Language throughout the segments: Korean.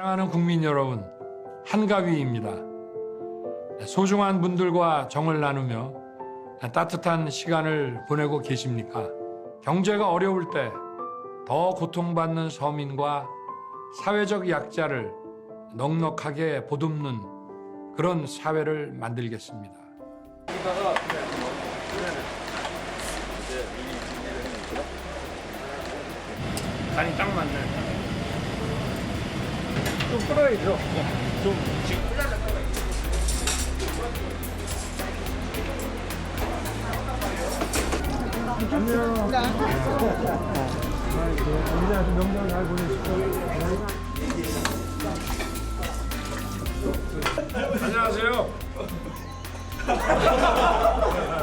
사랑하는 국민 여러분, 한가위입니다. 소중한 분들과 정을 나누며 따뜻한 시간을 보내고 계십니까? 경제가 어려울 때 더 고통받는 서민과 사회적 약자를 넉넉하게 보듬는 그런 사회를 만들겠습니다. 간이 딱 맞네. 좀 풀어야죠. 좀 지금 안녕. 명절 잘 보내십시오. 안녕하세요.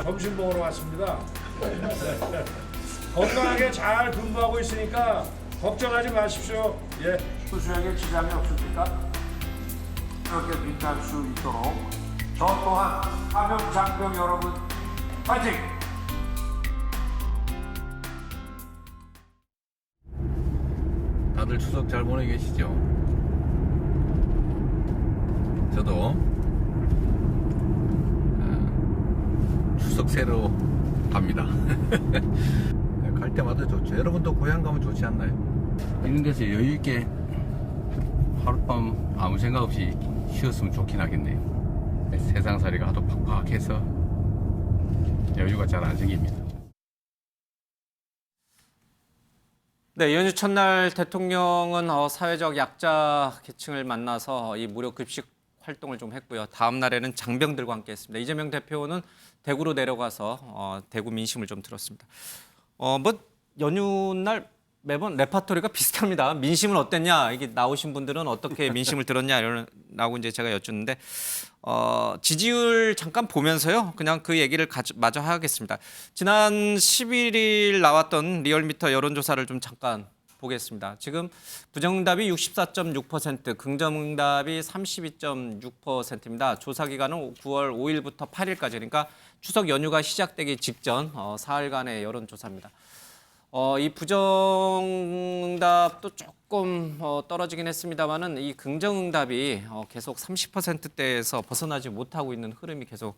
점심 먹으러 왔습니다. 건강하게 잘 근무하고 있으니까 걱정하지 마십시오. 예. 수수에게 지장이 없습니까? 이렇게 비탈 수 있도록 저 또한 파병 장병 여러분 파이팅! 다들 추석 잘 보내고 계시죠? 저도 추석 새로 갑니다. 갈 때마다 좋죠. 여러분도 고향 가면 좋지 않나요? 이런 데서 여유 있게 하룻밤 아무 생각 없이 쉬었으면 좋긴 하겠네요. 세상살이가 하도 팍팍해서 여유가 잘 안 생깁니다. 네, 연휴 첫날 대통령은 사회적 약자 계층을 만나서 이 무료 급식 활동을 좀 했고요. 다음 날에는 장병들과 함께 했습니다. 이재명 대표는 대구로 내려가서 대구 민심을 좀 들었습니다. 연휴 날 매번 레파토리가 비슷합니다. 민심은 어땠냐? 이게 나오신 분들은 어떻게 민심을 들었냐라고 이제 제가 여쭙는데 지지율 잠깐 보면서요. 그냥 그 얘기를 마저 하겠습니다. 지난 11일 나왔던 리얼미터 여론조사를 좀 잠깐 보겠습니다. 지금 부정응답이 64.6%, 긍정응답이 32.6%입니다. 조사 기간은 9월 5일부터 8일까지, 그러니까 추석 연휴가 시작되기 직전 사흘간의 여론조사입니다. 이 부정응답도 조금 떨어지긴 했습니다만은 이 긍정응답이 계속 30%대에서 벗어나지 못하고 있는 흐름이 계속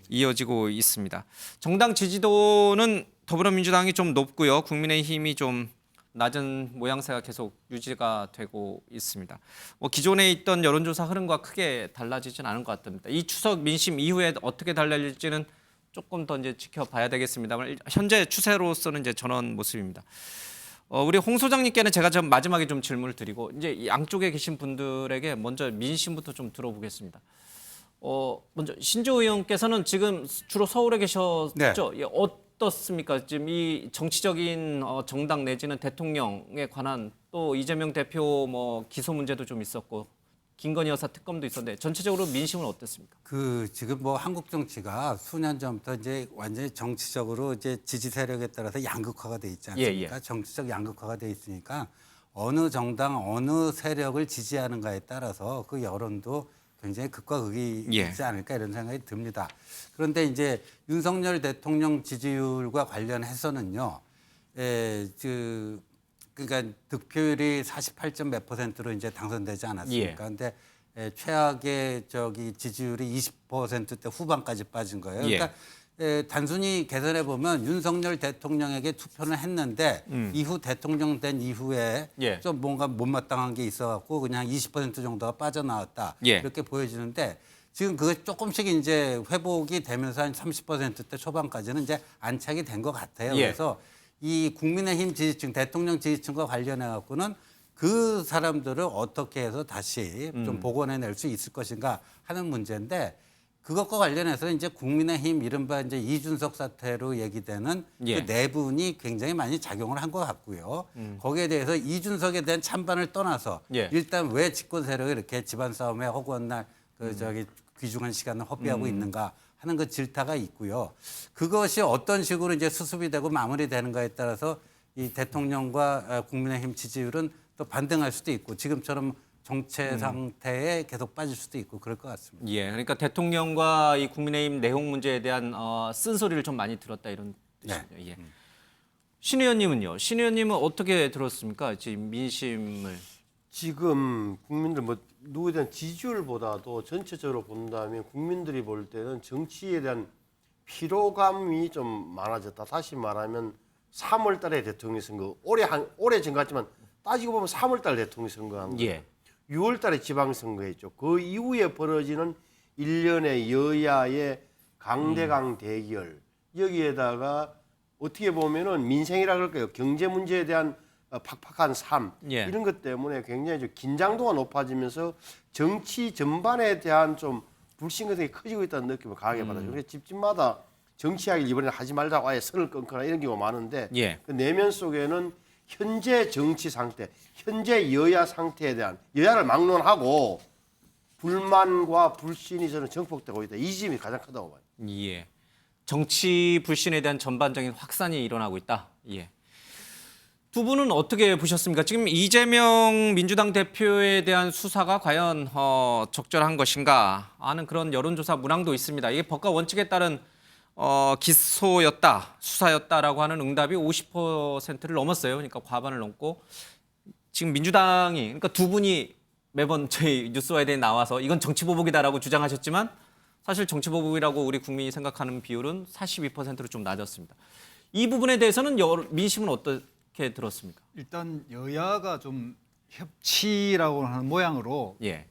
이어지고 있습니다. 정당 지지도는 더불어민주당이 좀 높고요. 국민의힘이 좀 낮은 모양새가 계속 유지가 되고 있습니다. 기존에 있던 여론조사 흐름과 크게 달라지진 않은 것 같습니다. 이 추석 민심 이후에 어떻게 달라질지는 조금 더 이제 지켜봐야 되겠습니다만 현재 추세로서는 이제 전원 모습입니다. 우리 홍 소장님께는 제가 좀 마지막에 좀 질문을 드리고 이제 양쪽에 계신 분들에게 먼저 민심부터 좀 들어보겠습니다. 먼저 신조 의원께서는 지금 주로 서울에 계셨죠? 네. 예, 어떻습니까? 지금 이 정치적인 정당 내지는 대통령에 관한 또 이재명 대표 기소 문제도 좀 있었고 김건희 여사 특검도 있었는데 전체적으로 민심은 어땠습니까? 지금 한국 정치가 수년 전부터 이제 완전히 정치적으로 이제 지지 세력에 따라서 양극화가 돼 있지 않습니까? 예. 정치적 양극화가 돼 있으니까 어느 정당 어느 세력을 지지하는가에 따라서 그 여론도 굉장히 극과 극이 있지 않을까 이런 생각이 듭니다. 그런데 이제 윤석열 대통령 지지율과 관련해서는요, 그러니까 득표율이 48점 몇 %로 이제 당선되지 않았습니까? 근데 최악의 지지율이 20%대 후반까지 빠진 거예요. 그러니까 단순히 계산해 보면 윤석열 대통령에게 투표를 했는데 이후 대통령 된 이후에 좀 뭔가 못마땅한 게 있어갖고 그냥 20% 정도가 빠져나왔다 이렇게 보여지는데 지금 그게 조금씩 이제 회복이 되면서 한 30%대 초반까지는 이제 안착이 된 것 같아요. 그래서 이 국민의힘 지지층, 대통령 지지층과 관련해 갖고는 그 사람들을 어떻게 해서 다시 좀 복원해낼 수 있을 것인가 하는 문제인데 그것과 관련해서 이제 국민의힘 이른바 이제 이준석 사태로 얘기되는 그 내분이 굉장히 많이 작용을 한 것 같고요. 거기에 대해서 이준석에 대한 찬반을 떠나서 일단 왜 집권 세력이 이렇게 집안 싸움에 허구한 날 귀중한 시간을 허비하고 있는가 하는 그 질타가 있고요. 그것이 어떤 식으로 이제 수습이 되고 마무리되는가에 따라서 이 대통령과 국민의힘 지지율은 또 반등할 수도 있고 지금처럼 정체 상태에 계속 빠질 수도 있고 그럴 것 같습니다. 그러니까 대통령과 이 국민의힘 내용 문제에 대한 쓴소리를 좀 많이 들었다 이런 뜻이죠. 신 의원님은요? 신 의원님은 어떻게 들었습니까? 지금 민심을. 지금 국민들 뭐 누구에 대한 지지율보다도 전체적으로 본다면 국민들이 볼 때는 정치에 대한 피로감이 좀 많아졌다. 다시 말하면 3월 달에 대통령 선거 올해 전 같지만 따지고 보면 3월 달 대통령 선거 한 거예요. 예. 6월 달에 지방선거 했죠. 그 이후에 벌어지는 일련의 여야의 강대강 대결 여기에다가 어떻게 보면은 민생이라 그럴까요? 경제 문제에 대한 팍팍한 삶 예. 이런 것 때문에 굉장히 좀 긴장도가 높아지면서 정치 전반에 대한 좀 불신 같은 게 커지고 있다는 느낌을 강하게 받아요. 그래서 집집마다 정치 이야기를 이번에는 하지 말자고 아예 선을 끊거나 이런 경우가 많은데 예. 그 내면 속에는 현재 정치 상태, 현재 여야 상태에 대한 여야를 막론하고 불만과 불신이 저는 증폭되고 있다. 이 점이 가장 크다고 봐요. 예. 정치 불신에 대한 전반적인 확산이 일어나고 있다. 예. 두 분은 어떻게 보셨습니까? 지금 이재명 민주당 대표에 대한 수사가 과연 적절한 것인가 하는 그런 여론조사 문항도 있습니다. 이게 법과 원칙에 따른 기소였다, 수사였다라고 하는 응답이 50%를 넘었어요. 그러니까 과반을 넘고 지금 민주당이 그러니까 두 분이 매번 저희 뉴스와이드에 나와서 이건 정치보복이다라고 주장하셨지만 사실 정치보복이라고 우리 국민이 생각하는 비율은 42%로 좀 낮았습니다. 이 부분에 대해서는 민심은 어떻게 들었습니까? 일단 여야가 좀 협치라고 하는 모양으로 예.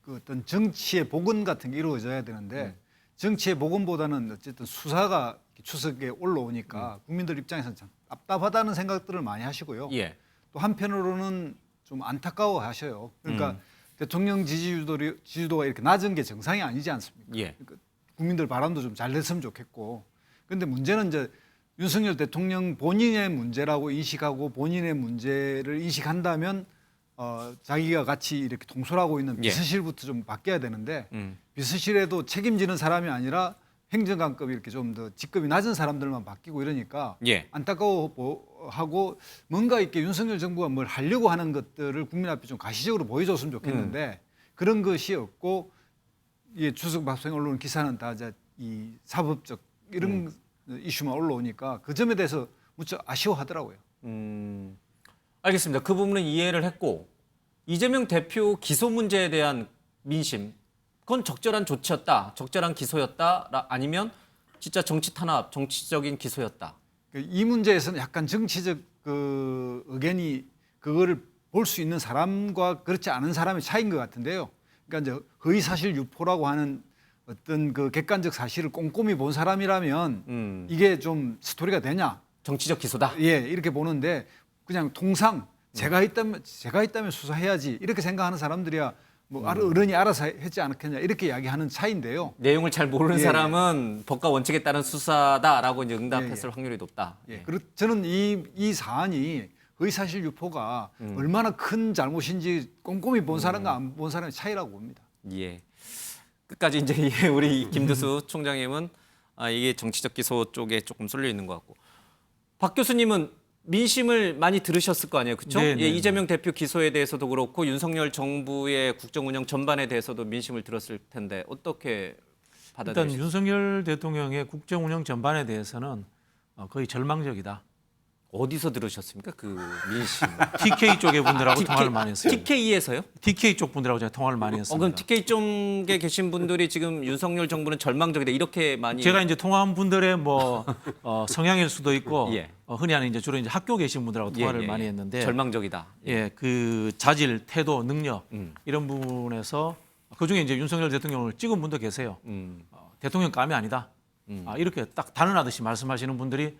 그 어떤 정치의 복원 같은 게 이루어져야 되는데 정치의 복원보다는 어쨌든 수사가 추석에 올라오니까 국민들 입장에서는 참 답답하다는 생각들을 많이 하시고요. 예. 또 한편으로는 좀 안타까워하셔요. 그러니까 대통령 지지도가 이렇게 낮은 게 정상이 아니지 않습니까? 예. 그러니까 국민들 바람도 좀 잘 됐으면 좋겠고. 그런데 문제는 이제 윤석열 대통령 본인의 문제라고 인식하고 본인의 문제를 인식한다면 자기가 같이 이렇게 동sol하고 있는 예. 비서실부터 좀 바뀌어야 되는데 비서실에도 책임지는 사람이 아니라 행정관급이 이렇게 좀 더 직급이 낮은 사람들만 바뀌고 이러니까 예. 안타까워하고 뭔가 이렇게 윤석열 정부가 뭘 하려고 하는 것들을 국민 앞에 좀 가시적으로 보여줬으면 좋겠는데 그런 것이 없고 이 주석 밥상 언론 기사는 다 이제 이 사법적 이런 이슈만 올라오니까 그 점에 대해서 무척 아쉬워하더라고요. 알겠습니다. 그 부분은 이해를 했고 이재명 대표 기소 문제에 대한 민심 그건 적절한 조치였다, 적절한 기소였다 아니면 진짜 정치 탄압, 정치적인 기소였다. 이 문제에서는 약간 정치적 그 의견이 그거를 볼 수 있는 사람과 그렇지 않은 사람의 차이인 것 같은데요. 그러니까 이제 허위사실 유포라고 하는 어떤 그 객관적 사실을 꼼꼼히 본 사람이라면 이게 좀 스토리가 되냐? 정치적 기소다. 예, 이렇게 보는데 그냥 통상 제가 있다면 수사해야지 이렇게 생각하는 사람들이야 뭐 어른이 알아서 했지 않겠냐 이렇게 이야기하는 차이인데요. 내용을 잘 모르는 예, 사람은 법과 원칙에 따른 수사다라고 이제 응답했을 확률이 높다. 예. 저는 이 사안이 허위사실 유포가 얼마나 큰 잘못인지 꼼꼼히 본 사람과 안 본 사람의 차이라고 봅니다. 예. 끝까지 이제 우리 김두수 총장님은 이게 정치적 기소 쪽에 조금 쏠려 있는 것 같고 박 교수님은 민심을 많이 들으셨을 거 아니에요, 그렇죠? 네, 네, 예, 이재명 대표 기소에 대해서도 그렇고 윤석열 정부의 국정 운영 전반에 대해서도 민심을 들었을 텐데 어떻게 일단 받아들이셨어요? 윤석열 대통령의 국정 운영 전반에 대해서는 거의 절망적이다. 어디서 들으셨습니까? 그 민심. TK 쪽의 분들하고 통화를 많이 했어요. TK에서요? TK 쪽 분들하고 제가 통화를 많이 했습니다. 그럼 TK 쪽에 계신 분들이 지금 윤석열 정부는 절망적이다 이렇게 많이 제가 이제 통화한 분들의 뭐 성향일 수도 있고 예. 흔히 하는 이제 주로 이제 학교 계신 분들하고 통화를 많이 했는데 절망적이다. 예, 그 자질, 태도, 능력 이런 부분에서 그 중에 이제 윤석열 대통령을 찍은 분도 계세요. 대통령감이 아니다. 이렇게 딱 단언하듯이 말씀하시는 분들이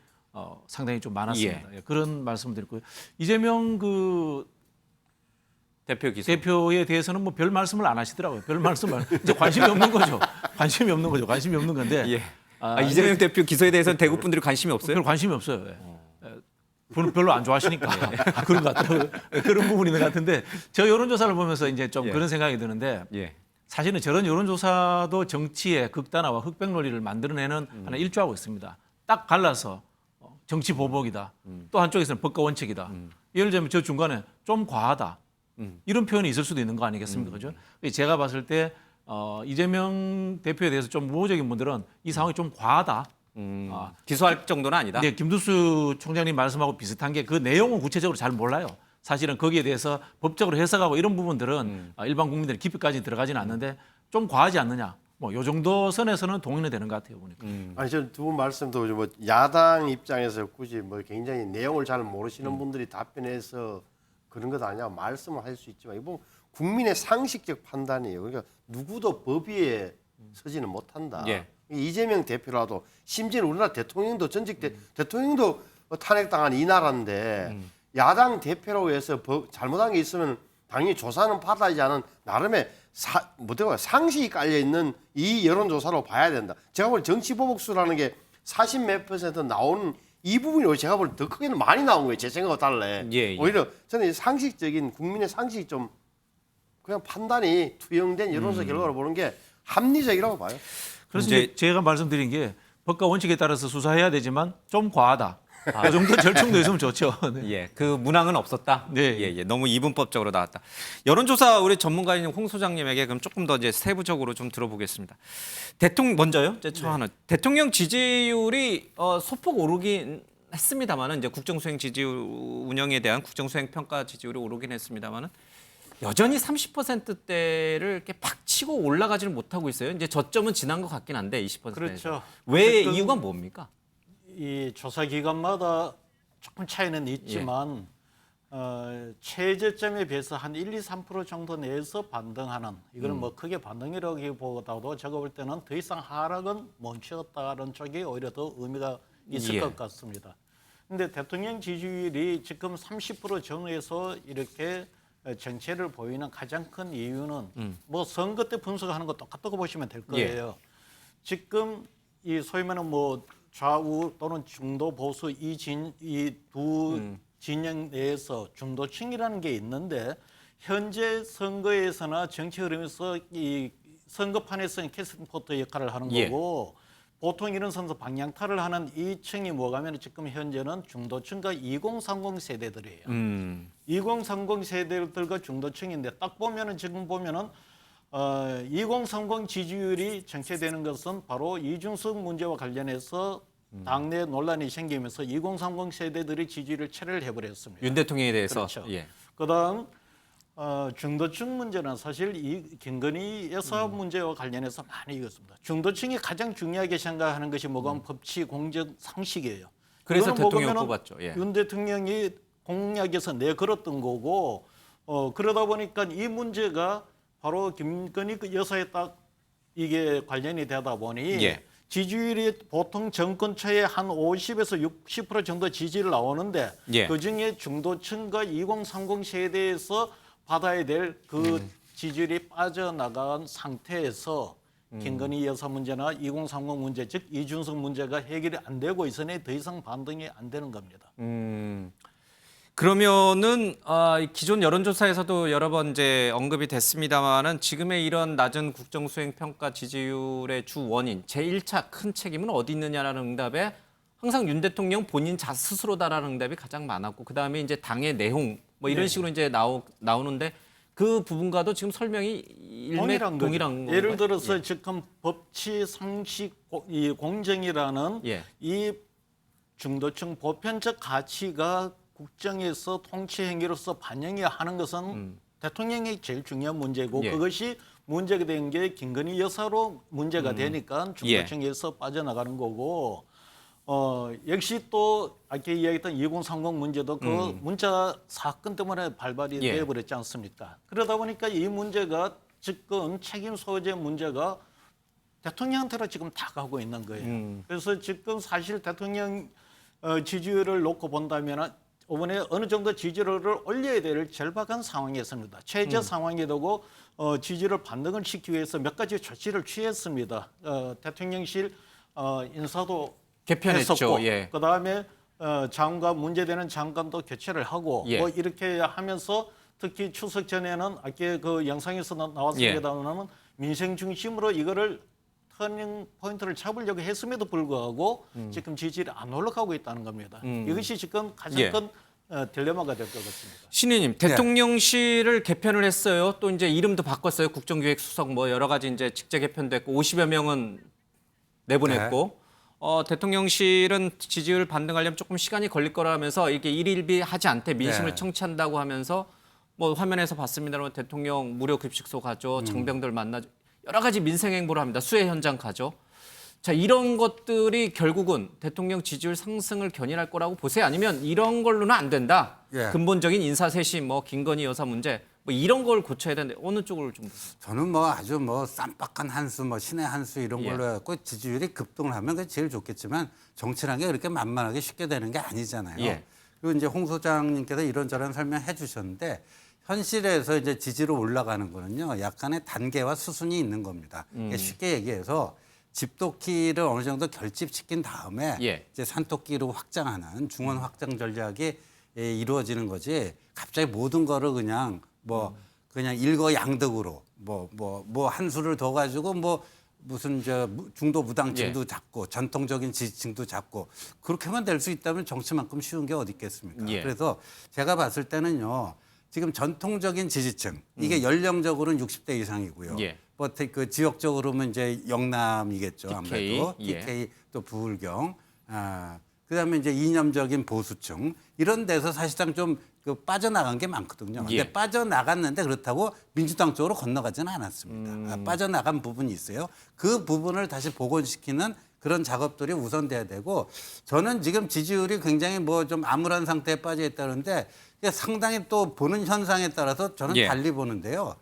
상당히 좀 많았습니다. 예, 그런 말씀드렸고요. 이재명 그 대표 기소. 대표에 대해서는 뭐 별 말씀을 안 하시더라고요. 별 말씀을 이제 관심이 없는 거죠. 관심이 없는 거죠. 관심이 없는 건데. 예. 이재명 대표 기소에 대해서는 대구 분들이 관심이 없어요? 별 관심이 없어요. 별로 안 좋아하시니까 그런 것 같더라고요. 그런 부분이 있는 것 같은데 저 여론조사를 보면서 이제 좀 그런 생각이 드는데 예. 사실은 저런 여론조사도 정치의 극단화와 흑백 논리를 만들어내는 하나 일조하고 있습니다. 딱 갈라서 정치 보복이다. 또 한쪽에서는 법과 원칙이다. 예를 들면 저 중간에 좀 과하다. 이런 표현이 있을 수도 있는 거 아니겠습니까? 그죠? 제가 봤을 때 이재명 대표에 대해서 좀 우호적인 분들은 이 상황이 좀 과하다. 기소할 정도는 아니다. 네, 김두수 총장님 말씀하고 비슷한 게 그 내용은 구체적으로 잘 몰라요. 사실은 거기에 대해서 법적으로 해석하고 이런 부분들은 일반 국민들이 깊이까지 들어가지는 않는데 좀 과하지 않느냐. 뭐 요 정도 선에서는 동의는 되는 것 같아요 보니까. 아니 저 두 분 말씀도 뭐 야당 입장에서 굳이 뭐 굉장히 내용을 잘 모르시는 분들이 답변해서 그런 것 아니냐 말씀을 할 수 있지만 이건 국민의 상식적 판단이에요. 그러니까 누구도 법 위에 서지는 못한다. 예. 이재명 대표라도 심지어 우리나라 대통령도 전직 대통령도 탄핵당한 이 나라인데 야당 대표라고 해서 잘못한 게 있으면 당연히 조사는 받아야지 않은 나름의 상식이 깔려 있는 이 여론조사로 봐야 된다. 제가 볼 정치 보복수라는 게 40 몇 % 나오는 이 부분이 제가 볼 더 크게는 많이 나온 거예요. 제 생각과 달래. 예. 오히려 저는 상식적인 국민의 상식이 좀 그냥 판단이 투영된 여론조사 결과를 보는 게 합리적이라고 봐요. 그래서 이제 제가 말씀드린 게 법과 원칙에 따라서 수사해야 되지만 좀 과하다. 그 정도 절충도 있으면 좋죠. 네. 예, 그 문항은 없었다. 네. 예, 너무 이분법적으로 나왔다. 여론조사 우리 전문가인 홍 소장님에게 그럼 조금 더 이제 세부적으로 좀 들어보겠습니다. 먼저요. 하나. 대통령 지지율이 소폭 오르긴 했습니다만은 이제 국정수행 지지율 운영에 대한 국정수행 평가 지지율이 오르긴 했습니다만은 여전히 30%대를 이렇게 팍 치고 올라가지는 못하고 있어요. 이제 저점은 지난 것 같긴 한데 20%. 그렇죠. 왜 어쨌든 이유가 뭡니까? 이 조사 기관마다 조금 차이는 있지만 최저점에 비해서 한 1, 2, 3% 정도 내에서 반등하는 이거는 뭐 크게 반등이라기보다도 제가 볼 때는 더 이상 하락은 멈추었다는 쪽이 오히려 더 의미가 있을 예. 것 같습니다. 그런데 대통령 지지율이 지금 30% 전후에서 이렇게 정체를 보이는 가장 큰 이유는 뭐 선거 때 분석하는 거 똑같다고 보시면 될 거예요. 지금 이 소위 말하는 뭐 좌우 또는 중도 보수 이 두 진영 내에서 중도층이라는 게 있는데 현재 선거에서나 정치 흐름에서 이 선거판에서는 캐스팅포트 역할을 하는 예. 거고 보통 이런 선수 방향타를 하는 이 층이 뭐가면 지금 현재는 중도층과 2030 세대들이에요. 2030 세대들과 중도층인데 딱 보면은 지금 보면은 2030 지지율이 정체되는 것은 바로 이준석 문제와 관련해서 당내 논란이 생기면서 2030 세대들이 지지율을 체를 해버렸습니다. 윤 대통령에 대해서. 그렇죠. 예. 그다음 중도층 문제는 사실 이 김건희 여사 문제와 관련해서 많이 이겼습니다. 중도층이 가장 중요하게 생각하는 것이 뭐가 법치 공정 상식이에요. 그래서 이거는 대통령 보면은 뽑았죠. 예. 윤 대통령이 공약에서 내걸었던 거고 그러다 보니까 이 문제가 바로 김건희 그 여사에 딱 이게 관련이 되다 보니 예. 지지율이 보통 정권 초에 한 50에서 60% 정도 지지율 나오는데 예. 그중에 중도층과 2030 세대에서 받아야 될 그 지지율이 빠져나간 상태에서 김건희 여사 문제나 2030 문제 즉 이준석 문제가 해결이 안 되고 있으니 더 이상 반등이 안 되는 겁니다. 그러면은 기존 여론조사에서도 여러 번 이제 언급이 됐습니다만은 지금의 이런 낮은 국정수행 평가 지지율의 주 원인 제1차 큰 책임은 어디 있느냐라는 응답에 항상 윤 대통령 본인 스스로다라는 응답이 가장 많았고 그 다음에 이제 당의 내용 뭐 이런 식으로 이제 나오는데 그 부분과도 지금 설명이 동일한 건가요? 예를 들어서 지금 법치 상식 이 공정이라는 예. 이 중도층 보편적 가치가 국정에서 통치 행위로서 반영해야 하는 것은 대통령이 제일 중요한 문제고 예. 그것이 문제가 된 게 김건희 여사로 문제가 되니까 중도층에서 빠져나가는 거고 역시 또 아까 이야기했던 2030 문제도 그 문자 사건 때문에 발발이 예. 되어버렸지 않습니까? 그러다 보니까 이 문제가 지금 책임 소재 문제가 대통령한테로 지금 다 가고 있는 거예요. 그래서 지금 사실 대통령 지지율을 놓고 본다면 이번에 어느 정도 지지율을 올려야 될 절박한 상황이었습니다. 최저 상황이 되고 지지율을 반등을 시키기 위해서 몇 가지 조치를 취했습니다. 대통령실 인사도 개편했죠. 했었고, 예. 그다음에 장관 문제되는 장관도 교체를 하고 예. 뭐 이렇게 하면서 특히 추석 전에는 아까 그 영상에서 나왔습니다만 민생 중심으로 이거를 터닝 포인트를 잡으려고 했음에도 불구하고 지금 지지율이 안 올라가고 있다는 겁니다. 이것이 지금 가장 예. 큰 딜레마가 될 것 같습니다. 신의님 대통령실을 개편을 했어요. 또 이제 이름도 바꿨어요. 국정기획수석 뭐 여러 가지 이제 직제 개편도 했고 50여 명은 내보냈고 대통령실은 지지율 반등하려면 조금 시간이 걸릴 거라면서 이게 일일비하지 않되 민심을 네. 청취한다고 하면서 뭐 화면에서 봤습니다만 대통령 무료 급식소 가죠, 장병들 만나죠, 여러 가지 민생 행보를 합니다. 수해 현장 가죠. 자, 이런 것들이 결국은 대통령 지지율 상승을 견인할 거라고 보세요? 아니면 이런 걸로는 안 된다. 예. 근본적인 인사쇄신, 뭐 김건희 여사 문제, 뭐 이런 걸 고쳐야 되는데 어느 쪽을 좀 보세요? 저는 뭐 아주 뭐 쌈박한 한 수, 뭐 신의 한 수 이런 예. 걸로 해갖고 지지율이 급등을 하면 그게 제일 좋겠지만 정치라는 게 그렇게 만만하게 쉽게 되는 게 아니잖아요. 예. 그리고 이제 홍 소장님께서 이런저런 설명해 주셨는데 현실에서 이제 지지로 올라가는 거는요, 약간의 단계와 수순이 있는 겁니다. 그러니까 쉽게 얘기해서 집도끼를 어느 정도 결집시킨 다음에 예. 이제 산토끼로 확장하는 중원 확장 전략이 이루어지는 거지. 갑자기 모든 거를 그냥 그냥 일거양득으로 뭐 한 수를 더 가지고 뭐 무슨 저 중도 무당층도 예. 잡고 전통적인 지지층도 잡고 그렇게만 될 수 있다면 정치만큼 쉬운 게 어디 있겠습니까? 예. 그래서 제가 봤을 때는요. 지금 전통적인 지지층 이게 연령적으로는 60대 이상이고요. 예. 뭐 그 지역적으로는 이제 영남이겠죠. TK, 아무래도 예. TK 또 부울경, 그다음에 이제 이념적인 보수층 이런 데서 사실상 좀 그 빠져나간 게 많거든요. 근데 예. 빠져나갔는데 그렇다고 민주당 쪽으로 건너가지는 않았습니다. 빠져나간 부분이 있어요. 그 부분을 다시 복원시키는 그런 작업들이 우선돼야 되고 저는 지금 지지율이 굉장히 뭐 좀 암울한 상태에 빠져 있다는데 상당히 또 보는 현상에 따라서 저는 예. 달리 보는데요.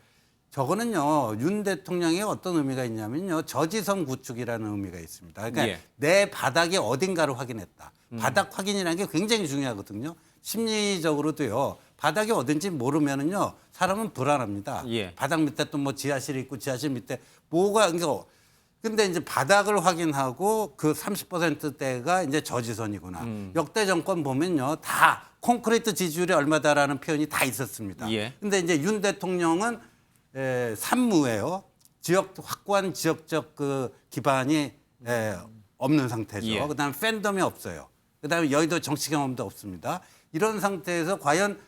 저거는요 윤 대통령의 어떤 의미가 있냐면요 저지선 구축이라는 의미가 있습니다. 그러니까 예. 내 바닥이 어딘가를 확인했다. 바닥 확인이라는 게 굉장히 중요하거든요. 심리적으로도요 바닥이 어딘지 모르면은요 사람은 불안합니다. 예. 바닥 밑에 또 뭐 지하실이 있고 지하실 밑에 뭐가 그러니까 근데 이제 바닥을 확인하고 그 30%대가 이제 저지선이구나. 역대 정권 보면요 다 콘크리트 지지율이 얼마다라는 표현이 다 있었습니다. 예. 근데 이제 윤 대통령은 산무예요. 확고한 지역적 그 기반이 없는 상태죠. 예. 그다음에 팬덤이 없어요. 그다음에 여의도 정치 경험도 없습니다. 이런 상태에서 과연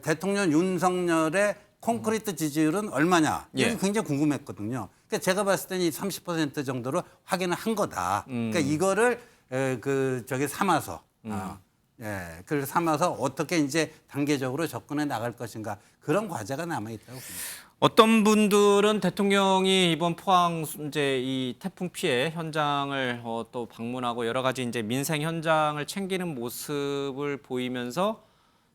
대통령 윤석열의 콘크리트 지지율은 얼마냐? 이게 예. 굉장히 궁금했거든요. 그러니까 제가 봤을 때는 이 30% 정도로 확인을 한 거다. 그러니까 이거를 삼아서 그걸 삼아서 어떻게 이제 단계적으로 접근해 나갈 것인가 그런 과제가 남아 있다고 봅니다. 어떤 분들은 대통령이 이번 포항 이제 이 태풍 피해 현장을 또 방문하고 여러 가지 이제 민생 현장을 챙기는 모습을 보이면서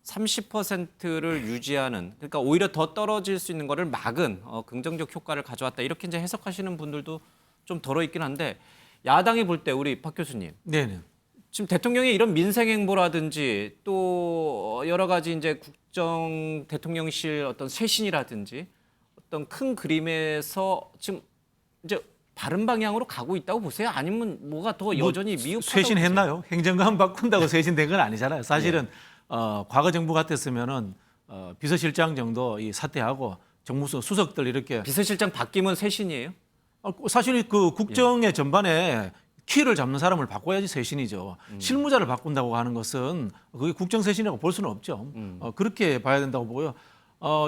30%를 유지하는 그러니까 오히려 더 떨어질 수 있는 거를 막은 긍정적 효과를 가져왔다 이렇게 이제 해석하시는 분들도 좀 덜어 있긴 한데 야당이 볼 때 우리 박 교수님 네네. 지금 대통령의 이런 민생 행보라든지 또 여러 가지 이제 국정 대통령실 어떤 쇄신이라든지 어떤 큰 그림에서 지금 이제 바른 방향으로 가고 있다고 보세요? 아니면 뭐가 더 여전히 미흡하다고 쇄신했나요? 행정관 바꾼다고 쇄신된 건 아니잖아요. 사실은 과거 정부 같았으면은 비서실장 정도 이 사퇴하고 정무수 수석들 이렇게 보세요? 비서실장 바뀌면 쇄신이에요? 사실 그 국정의 전반에 키를 잡는 사람을 바꿔야지 쇄신이죠. 실무자를 바꾼다고 하는 것은 그게 국정 쇄신이라고 볼 수는 없죠. 그렇게 봐야 된다고 보고요.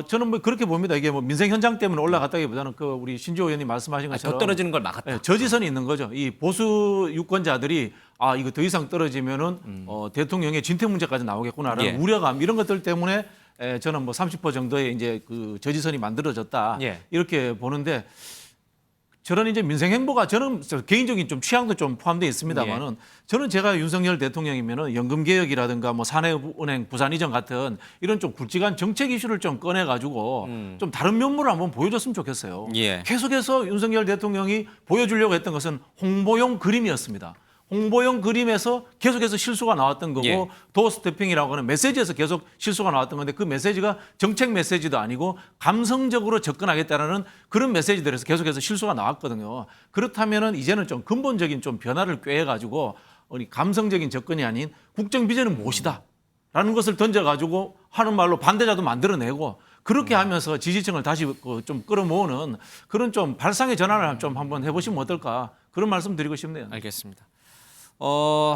저는 뭐 그렇게 봅니다. 이게 뭐 민생 현장 때문에 올라갔다기보다는 그 우리 신조 의원님 말씀하신 것처럼 더 떨어지는 걸 막았다. 저지선이 있는 거죠. 이 보수 유권자들이 이거 더 이상 떨어지면은 대통령의 진퇴 문제까지 나오겠구나라는 예. 우려감 이런 것들 때문에 저는 뭐 30% 정도의 이제 그 저지선이 만들어졌다 예. 이렇게 보는데. 저런 이제 민생 행보가 저는 개인적인 좀 취향도 좀 포함되어 있습니다만은 저는 제가 윤석열 대통령이면은 연금 개혁이라든가 뭐 산해은행 부산 이전 같은 이런 좀 굵직한 정책 이슈를 좀 꺼내 가지고 좀 다른 면모를 한번 보여줬으면 좋겠어요. 예. 계속해서 윤석열 대통령이 보여주려고 했던 것은 홍보용 그림이었습니다. 홍보용 그림에서 계속해서 실수가 나왔던 거고 예. 도어스태핑이라고 하는 메시지에서 계속 실수가 나왔던 건데 그 메시지가 정책 메시지도 아니고 감성적으로 접근하겠다라는 그런 메시지들에서 계속해서 실수가 나왔거든요. 그렇다면은 이제는 좀 근본적인 좀 변화를 qui해가지고 우리 감성적인 접근이 아닌 국정 비전은 무엇이다라는 것을 던져가지고 하는 말로 반대자도 만들어내고 그렇게 하면서 지지층을 다시 좀 끌어모으는 그런 좀 발상의 전환을 좀 한번 해보시면 어떨까 그런 말씀 드리고 싶네요. 알겠습니다.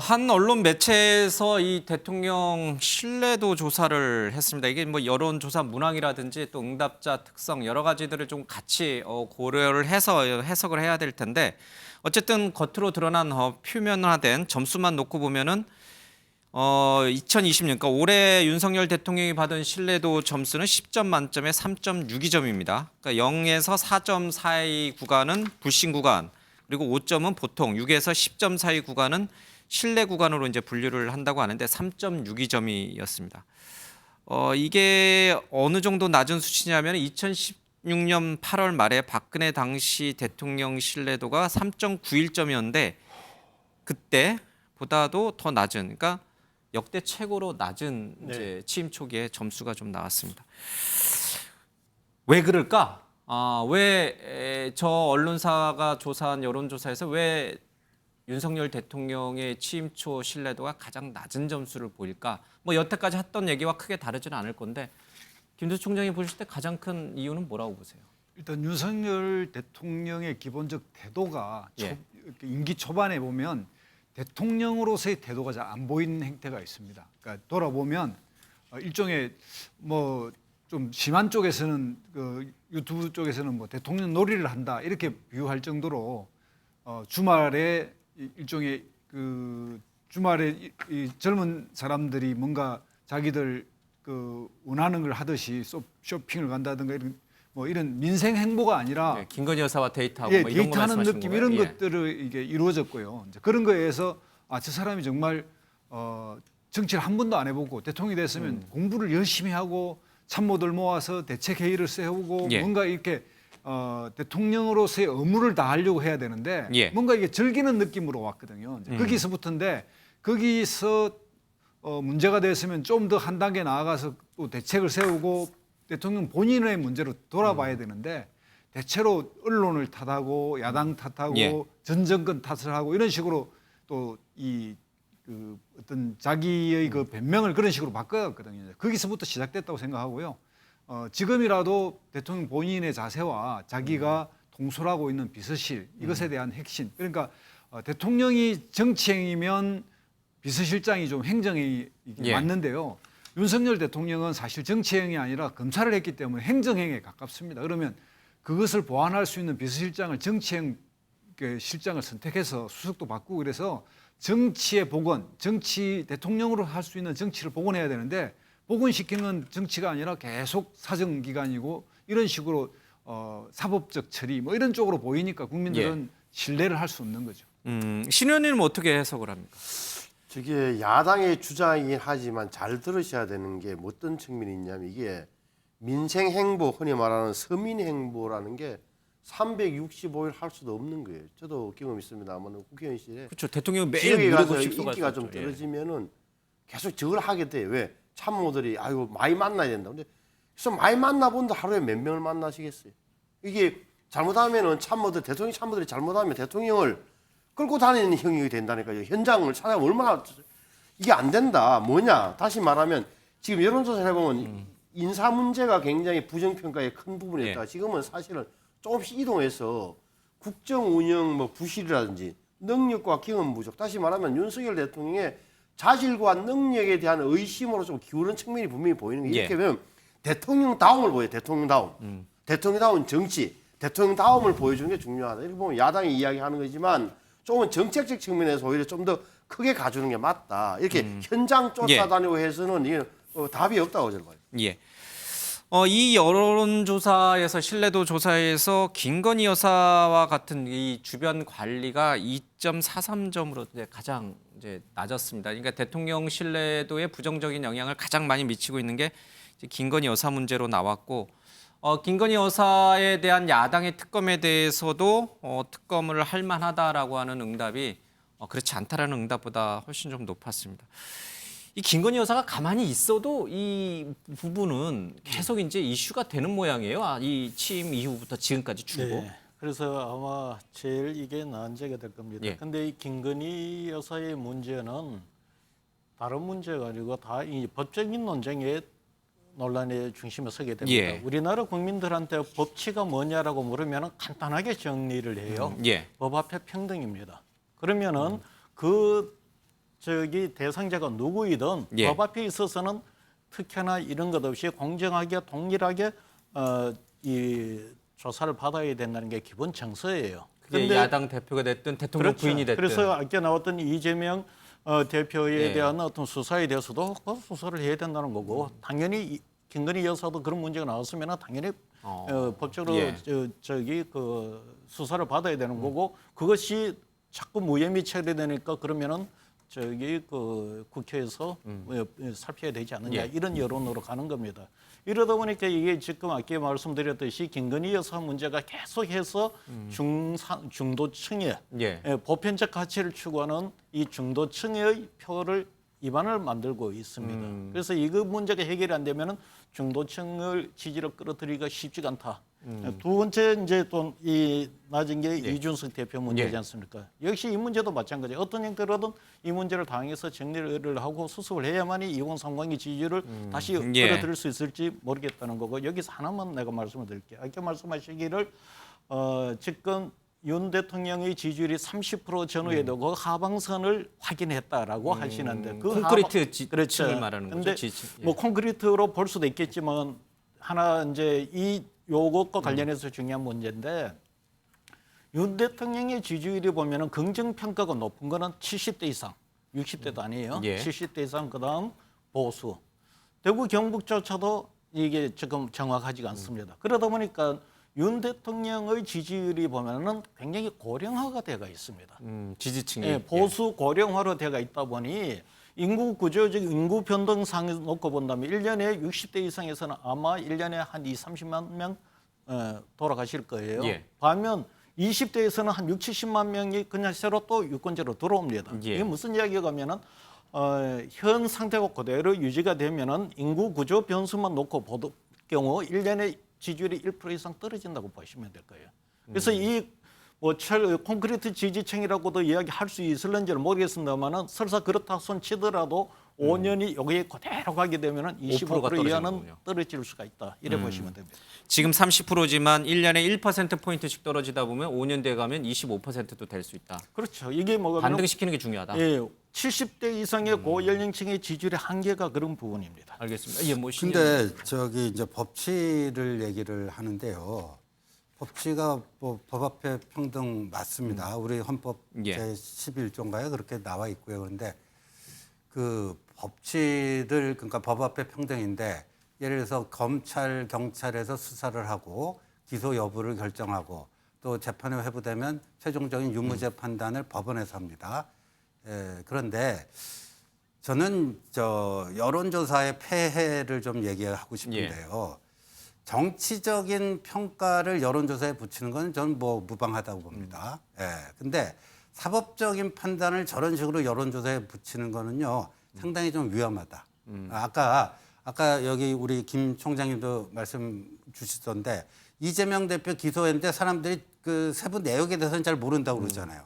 한 언론 매체에서 이 대통령 신뢰도 조사를 했습니다. 이게 뭐 여론조사 문항이라든지 또 응답자 특성 여러 가지들을 좀 같이 고려를 해서 해석을 해야 될 텐데 어쨌든 겉으로 드러난 표면화된 점수만 놓고 보면은 2020년, 그러니까 올해 윤석열 대통령이 받은 신뢰도 점수는 10점 만점에 3.62점입니다. 그러니까 0에서 4점 사이 구간은 불신 구간, 그리고 5점은 보통, 6에서 10점 사이 구간은 신뢰 구간으로 이제 분류를 한다고 하는데 3.62점이었습니다. 이게 어느 정도 낮은 수치냐면 2016년 8월 말에 박근혜 당시 대통령 신뢰도가 3.91점이었는데 그때보다도 더 낮은, 그러니까 역대 최고로 낮은 이제 취임 초기에 점수가 좀 나왔습니다. 왜 그럴까? 왜 저 언론사가 조사한 여론조사에서 왜 윤석열 대통령의 취임 초 신뢰도가 가장 낮은 점수를 보일까? 뭐 여태까지 했던 얘기와 크게 다르지는 않을 건데 김두수 총장이 보실 때 가장 큰 이유는 뭐라고 보세요? 일단 윤석열 대통령의 기본적 태도가 예. 임기 초반에 보면 대통령으로서의 태도가 잘 안 보이는 행태가 있습니다. 그러니까 돌아보면 일종의 뭐 좀 심한 쪽에서는 그 유튜브 쪽에서는 뭐 대통령 놀이를 한다 이렇게 비유할 정도로 주말에 일종의 그 주말에 이 젊은 사람들이 뭔가 자기들 그 원하는 걸 하듯이 쇼핑을 간다든가 이런 민생 행보가 아니라 김건희 여사와 데이트하고 예, 뭐 이런 거 데이트하는 말씀하시는 느낌 거예요? 이런 예. 것들을 이게 이루어졌고요. 이제 그런 거에 의해서 저 사람이 정말 정치를 한 번도 안 해보고 대통령이 됐으면 공부를 열심히 하고 참모들 모아서 대책 회의를 세우고 예. 뭔가 이렇게 대통령으로서의 업무를 다 하려고 해야 되는데 예. 뭔가 이게 즐기는 느낌으로 왔거든요. 이제 거기서부터인데 거기서 문제가 됐으면 좀 더 한 단계 나아가서 또 대책을 세우고 대통령 본인의 문제로 돌아봐야 되는데 대체로 언론을 탓하고 야당 탓하고 예. 전 정권 탓을 하고 이런 식으로 또 이 그 어떤 자기의 그 변명을 그런 식으로 바꿔갔거든요. 거기서부터 시작됐다고 생각하고요. 지금이라도 대통령 본인의 자세와 자기가 통솔하고 있는 비서실 이것에 대한 핵심. 그러니까 대통령이 정치행위면 비서실장이 좀 행정행위 예. 맞는데요. 윤석열 대통령은 사실 정치행위 아니라 검사를 했기 때문에 행정행위에 가깝습니다. 그러면 그것을 보완할 수 있는 비서실장을 정치행 실장을 선택해서 수석도 바꾸고 그래서 정치의 복원, 정치 대통령으로 할 수 있는 정치를 복원해야 되는데 복원시키는 정치가 아니라 계속 사정기관이고 이런 식으로 사법적 처리 뭐 이런 쪽으로 보이니까 국민들은 신뢰를 할 수 없는 거죠. 신 의원님은 어떻게 해석을 합니까? 저게 야당의 주장이긴 하지만 잘 들으셔야 되는 게 어떤 측면이 있냐면 이게 민생 행보, 흔히 말하는 서민 행보라는 게 365일 할 수도 없는 거예요. 저도 경험 있습니다만 국회의원실에 그렇죠. 대통령 매일 지역에 가서 무료급식 쏘갈 인기가 수 좀 없죠. 예. 떨어지면은 계속 저걸 하게 돼. 왜? 참모들이 아이고 많이 만나야 된다. 근데 그래서 많이 만나본다 하루에 몇 명을 만나시겠어요? 이게 잘못하면은 참모들 대통령 참모들이 잘못하면 대통령을 끌고 다니는 형이 된다니까요. 현장을 찾아가 얼마나 이게 안 된다. 뭐냐? 다시 말하면 지금 여론조사를 해보면 인사 문제가 굉장히 부정평가의 큰 부분이었다. 예. 지금은 사실은 조금씩 이동해서 국정 운영 뭐 부실이라든지 능력과 경험 부족. 다시 말하면 윤석열 대통령의 자질과 능력에 대한 의심으로 좀 기울는 측면이 분명히 보이는 게 이렇게 예. 보면 대통령다움을 보여요. 대통령다움. 대통령다운 정치, 대통령다움을 보여주는 게 중요하다. 이렇게 보면 야당이 이야기하는 거지만 조금은 정책적 측면에서 오히려 좀 더 크게 가주는 게 맞다. 이렇게 현장 쫓아다니고 해서는 이게 답이 없다고 저는 봐요. 예. 이 여론조사에서 신뢰도 조사에서 김건희 여사와 같은 이 주변 관리가 2.43점으로 가장 이제 낮았습니다. 그러니까 대통령 신뢰도에 부정적인 영향을 가장 많이 미치고 있는 게 이제 김건희 여사 문제로 나왔고, 김건희 여사에 대한 야당의 특검에 대해서도 특검을 할 만하다라고 하는 응답이 그렇지 않다라는 응답보다 훨씬 좀 높았습니다. 이 김건희 여사가 가만히 있어도 이 부분은 계속 이제 이슈가 되는 모양이에요. 이 취임 이후부터 지금까지 줄고. 네. 그래서 아마 제일 이게 난제가 될 겁니다. 예. 근데 이 김건희 여사의 문제는 다른 문제가 아니고 다 이 법적인 논쟁의 논란의 중심에 서게 됩니다. 예. 우리나라 국민들한테 법치가 뭐냐라고 물으면 간단하게 정리를 해요. 예. 법 앞에 평등입니다. 그러면은 그 대상자가 누구이든 예. 법 앞에 있어서는 특혜나 이런 것 없이 공정하게 동일하게 이 조사를 받아야 된다는 게 기본 정서예요. 그게 근데- 야당 대표가 됐든 대통령 그렇죠. 부인이 됐든. 그래서 아까 나왔던 이재명 대표에 예. 대한 어떤 수사에 대해서도 수사를 해야 된다는 거고 당연히 김건희 여사도 그런 문제가 나왔으면 당연히 법적으로 예. 저기 그 수사를 받아야 되는 거고 그것이 자꾸 무혐의 처리되니까 그러면은 저기 그 국회에서 살펴야 되지 않느냐 예. 이런 여론으로 가는 겁니다. 이러다 보니까 이게 지금 아까 말씀드렸듯이 김건희 여사 문제가 계속해서 중도층에 예. 보편적 가치를 추구하는 이 중도층의 표를 이반을 만들고 있습니다. 그래서 이거 문제가 해결이 안 되면은 중도층을 지지로 끌어들이기가 쉽지가 않다. 두 번째 이제 또 이 낮은 게 이준석 대표 문제지 예. 않습니까? 역시 이 문제도 마찬가지. 어떤 형태로든 이 문제를 당해서 정리를 하고 수습을 해야만이 이원 상황의 지지를 다시 예. 끌어들일 수 있을지 모르겠다는 거고 여기서 하나만 내가 말씀을 드릴게요. 아까 말씀하시기를 지금 윤 대통령의 지지율이 30% 전후에 되고 하방선을 확인했다라고 하시는데 그 콘크리트 그렇죠. 지층을 말하는 거죠. 근데 지층. 예. 뭐 콘크리트로 볼 수도 있겠지만 하나 이제 이 요것과 관련해서 중요한 문제인데 윤 대통령의 지지율이 보면은 긍정 평가가 높은 거는 70대 이상, 60대도 아니에요. 예. 70대 이상 그다음 보수. 대구 경북조차도 이게 지금 정확하지가 않습니다. 그러다 보니까 윤 대통령의 지지율이 보면은 굉장히 고령화가 되어 있습니다. 지지층이. 예, 보수 고령화로 되어 있다 보니 인구 구조적 인구 변동상에 놓고 본다면 1년에 60대 이상에서는 아마 1년에 한 30만 명 돌아가실 거예요. 예. 반면 20대에서는 한 70만 명이 그냥 새로 또 유권자로 들어옵니다. 예. 이게 무슨 이야기가 하면은 현 상태가 그대로 유지가 되면은 인구 구조 변수만 놓고 볼 경우 1년에 지지율이 1% 이상 떨어진다고 보시면 될 거예요. 그래서 이 콘크리트 지지층이라고도 이야기할 수 있을런지는 모르겠습니다만은 설사 그렇다 손 치더라도 5년이 여기에 그대로 가게 되면은 5%가 25% 이하는 떨어지는군요. 떨어질 수가 있다. 이래 보시면 됩니다. 지금 30%지만 1년에 1%포인트씩 떨어지다 보면 5년 뒤에 가면 25%도 될 수 있다. 그렇죠. 이게 뭐가 반등시키는 게 중요하다. 예, 70대 이상의 고연령층의 지지율의 한계가 그런 부분입니다. 알겠습니다. 예, 뭐 근데 저기 이제 법치를 얘기를 하는데요. 법치가 뭐 법 앞에 평등 맞습니다. 우리 헌법 예. 제11조인가요? 그렇게 나와 있고요. 그런데 그 법치를 그러니까 법 앞에 평등인데 예를 들어서 검찰, 경찰에서 수사를 하고 기소 여부를 결정하고 또 재판이 회부되면 최종적인 유무죄 판단을 법원에서 합니다. 그런데 저는 여론조사의 폐해를 좀 얘기하고 싶은데요. 정치적인 평가를 여론조사에 붙이는 건 저는 뭐 무방하다고 봅니다. 근데 사법적인 판단을 저런 식으로 여론조사에 붙이는 거는요 상당히 좀 위험하다. 아까 여기 우리 김 총장님도 말씀 주시던데 이재명 대표 기소했는데 사람들이 그 세부 내역에 대해서는 잘 모른다고 그러잖아요.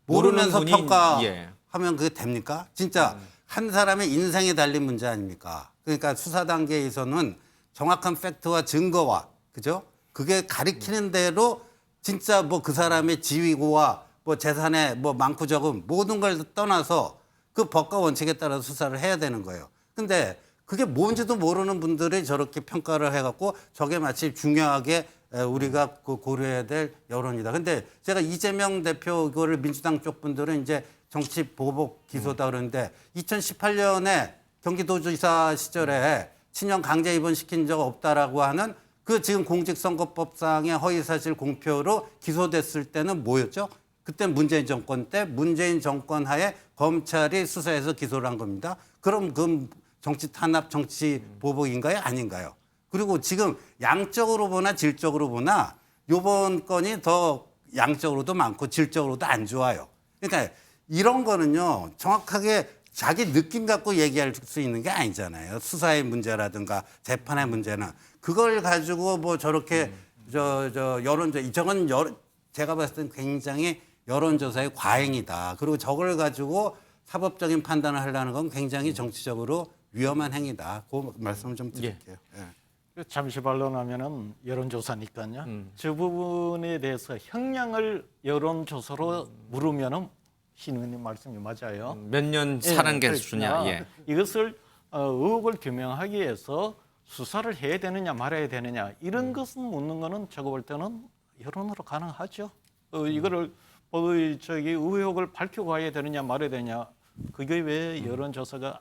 모르면서 모르는 분이- 평가하면 그게 됩니까? 진짜 한 사람의 인생에 달린 문제 아닙니까? 그러니까 수사 단계에서는 정확한 팩트와 증거와 그죠? 그게 가리키는 대로 진짜 뭐 그 사람의 지위고와 뭐 재산의 뭐 많고 적음 모든 걸 떠나서 그 법과 원칙에 따라서 수사를 해야 되는 거예요. 근데 그게 뭔지도 모르는 분들이 저렇게 평가를 해갖고 저게 마치 중요하게 우리가 고려해야 될 여론이다. 근데 제가 이재명 대표 그거를 민주당 쪽 분들은 이제 정치 보복 기소다 그러는데 2018년에 경기도지사 시절에 친형 강제 입원시킨 적 없다라고 하는 그 지금 공직선거법상의 허위사실 공표로 기소됐을 때는 뭐였죠? 그때 문재인 정권 때 문재인 정권 하에 검찰이 수사해서 기소를 한 겁니다. 그럼 그 정치 탄압, 정치 보복인가요? 아닌가요? 그리고 지금 양적으로 보나 질적으로 보나 이번 건이 더 양적으로도 많고 질적으로도 안 좋아요. 그러니까 이런 거는요 정확하게 자기 느낌 갖고 얘기할 수 있는 게 아니잖아요. 수사의 문제라든가 재판의 문제는 그걸 가지고 뭐 저렇게 여론조사 저건 제가 봤을 땐 굉장히 여론조사의 과잉이다. 그리고 저걸 가지고 사법적인 판단을 하려는 건 굉장히 정치적으로 위험한 행위다. 그 말씀을 좀 드릴게요. 예. 잠시 반론하면은 여론조사니까요. 저 부분에 대해서 형량을 여론조사로 물으면은 신 의원님 말씀이 맞아요. 몇 년 살은 게 수냐. 예. 이것을 의혹을 규명하기 위해서 수사를 해야 되느냐 말아야 되느냐 이런 것은 묻는 거는 제가 볼 때는 여론으로 가능하죠. 이거를 저기 의혹을 밝히고 가야 되느냐 말아야 되냐. 그게 왜 여론조사가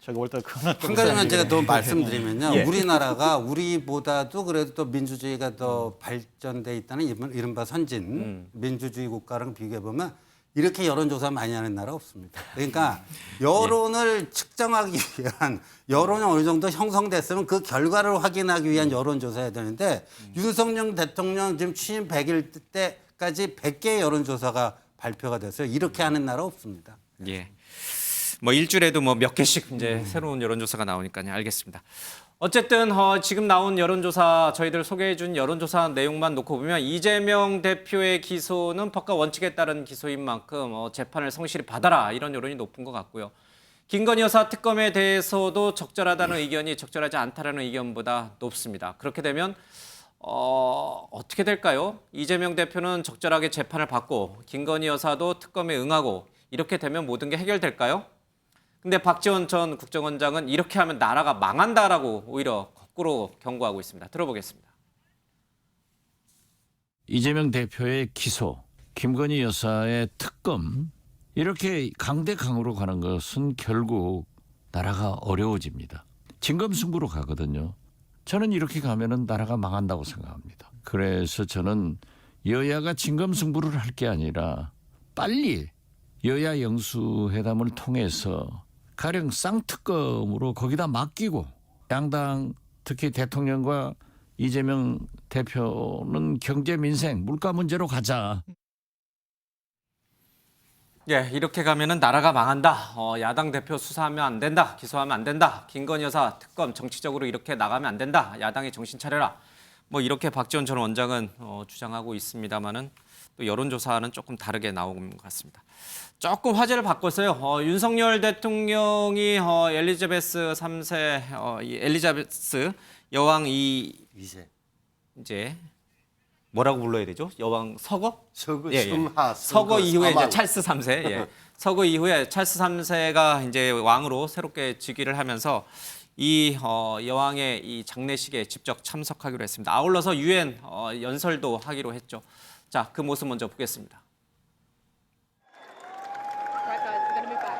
저기 올때 그거는 한 가지만 제가 더 말씀드리면요. 예. 우리나라가 우리보다도 그래도 또 민주주의가 더 발전돼 있다는 이른바 선진 민주주의 국가랑 비교해 보면 이렇게 여론조사 많이 하는 나라 없습니다. 그러니까 여론을 측정하기 위한 여론이 어느 정도 형성됐으면 그 결과를 확인하기 위한 여론조사해야 되는데 윤석열 대통령 지금 취임 100일 때까지 100개의 여론조사가 발표가 됐어요. 이렇게 하는 나라 없습니다. 예. 뭐 일주일에도 뭐 몇 개씩 이제 새로운 여론조사가 나오니까요. 알겠습니다. 어쨌든 지금 나온 여론조사 저희들 소개해준 여론조사 내용만 놓고 보면 이재명 대표의 기소는 법과 원칙에 따른 기소인 만큼 재판을 성실히 받아라 이런 여론이 높은 것 같고요. 김건희 여사 특검에 대해서도 적절하다는 의견이 적절하지 않다라는 의견보다 높습니다. 그렇게 되면 어떻게 될까요? 이재명 대표는 적절하게 재판을 받고 김건희 여사도 특검에 응하고 이렇게 되면 모든 게 해결될까요? 근데 박지원 전 국정원장은 이렇게 하면 나라가 망한다라고 오히려 거꾸로 경고하고 있습니다. 들어보겠습니다. 이재명 대표의 기소, 김건희 여사의 특검 이렇게 강대강으로 가는 것은 결국 나라가 어려워집니다. 진검승부로 가거든요. 저는 이렇게 가면은 나라가 망한다고 생각합니다. 그래서 저는 여야가 진검승부를 할 게 아니라 빨리 여야 영수회담을 통해서 가령 쌍특검으로 거기다 맡기고 양당 특히 대통령과 이재명 대표는 경제 민생 물가 문제로 가자. 예, 이렇게 가면은 나라가 망한다. 야당 대표 수사하면 안 된다. 기소하면 안 된다. 김건희 여사 특검 정치적으로 이렇게 나가면 안 된다. 야당이 정신 차려라. 뭐 이렇게 박지원 전 원장은 주장하고 있습니다만은 또 여론조사는 조금 다르게 나온 것 같습니다. 조금 화제를 바꿨어요. 윤석열 대통령이 엘리자베스 3세 엘리자베스 여왕 이세. 이제 뭐라고 불러야 되죠? 여왕 서거? 서거 예, 예. 성하 서거 이후에 사망. 이제 찰스 3세. 예. 서거 이후에 찰스 3세가 이제 왕으로 새롭게 즉위를 하면서 이 여왕의 이 장례식에 직접 참석하기로 했습니다. 아울러서 유엔 연설도 하기로 했죠. 자, 그 모습 먼저 보겠습니다. Right, guys, we're gonna move back.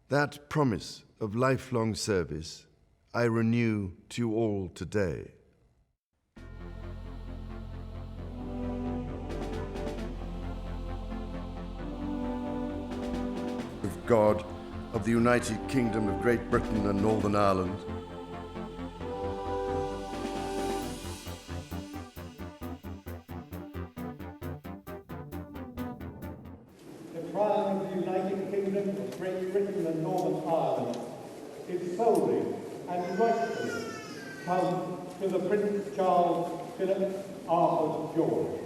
That promise of lifelong service I renew to you all today. Of God, of the United Kingdom of Great Britain and Northern Ireland, The crown of the United Kingdom of Great Britain and Northern Ireland is solely and rightfully come to the Prince Charles Philip Arthur George.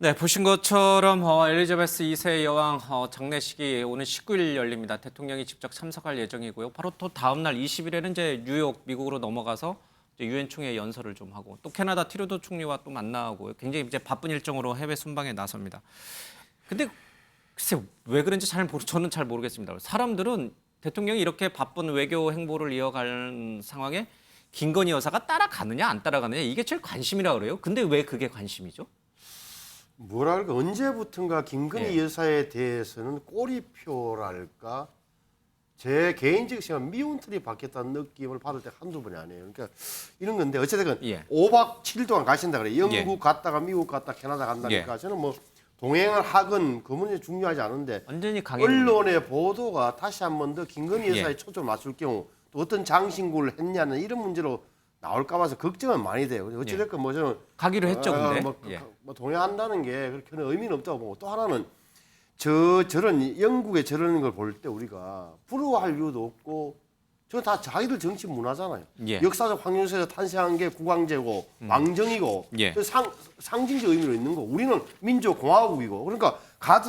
네, 보신 것처럼 엘리자베스 2세 여왕 장례식이 오늘 19일 열립니다. 대통령이 직접 참석할 예정이고요. 바로 또 다음 날 20일에는 이제 뉴욕 미국으로 넘어가서 유엔 총회 연설을 좀 하고 또 캐나다 트루도 총리와 또 만나고 굉장히 이제 바쁜 일정으로 해외 순방에 나섭니다. 근데 글쎄 왜 그런지 저는 잘 모르겠습니다. 사람들은 대통령이 이렇게 바쁜 외교 행보를 이어가는 상황에 김건희 여사가 따라가느냐 안 따라가느냐 이게 제일 관심이라 그래요. 근데 왜 그게 관심이죠? 뭐랄까 언제부턴가 김건희 예. 여사에 대해서는 꼬리표랄까 제 개인적 생각 미운 틀이 바뀌었다는 느낌을 받을 때 한두 번이 아니에요. 그러니까 이런 건데 어쨌든 예. 5박 7일 동안 가신다 그래요. 영국 예. 갔다가 미국 갔다 캐나다 간다니까 저는 뭐 동행을 하건 그 문제 중요하지 않은데 완전히 강행. 언론의 보도가 다시 한 번 더 김건희 여사에 예. 초점을 맞출 경우 또 어떤 장신구를 했냐는 이런 문제로 나올까 봐서 걱정은 많이 돼요. 어찌됐건 뭐 저는 가기로 했죠, 근데. 뭐 동행한다는 게 그렇게 의미는 없다고 보고 또 하나는 저런 영국의 저런 걸 볼 때 우리가 부러워할 이유도 없고 저 다 자기들 정치 문화잖아요. 예. 역사적 확률에서 탄생한 게 국왕제고 왕정이고 예. 상징적 의미로 있는 거. 우리는 민주공화국이고 그러니까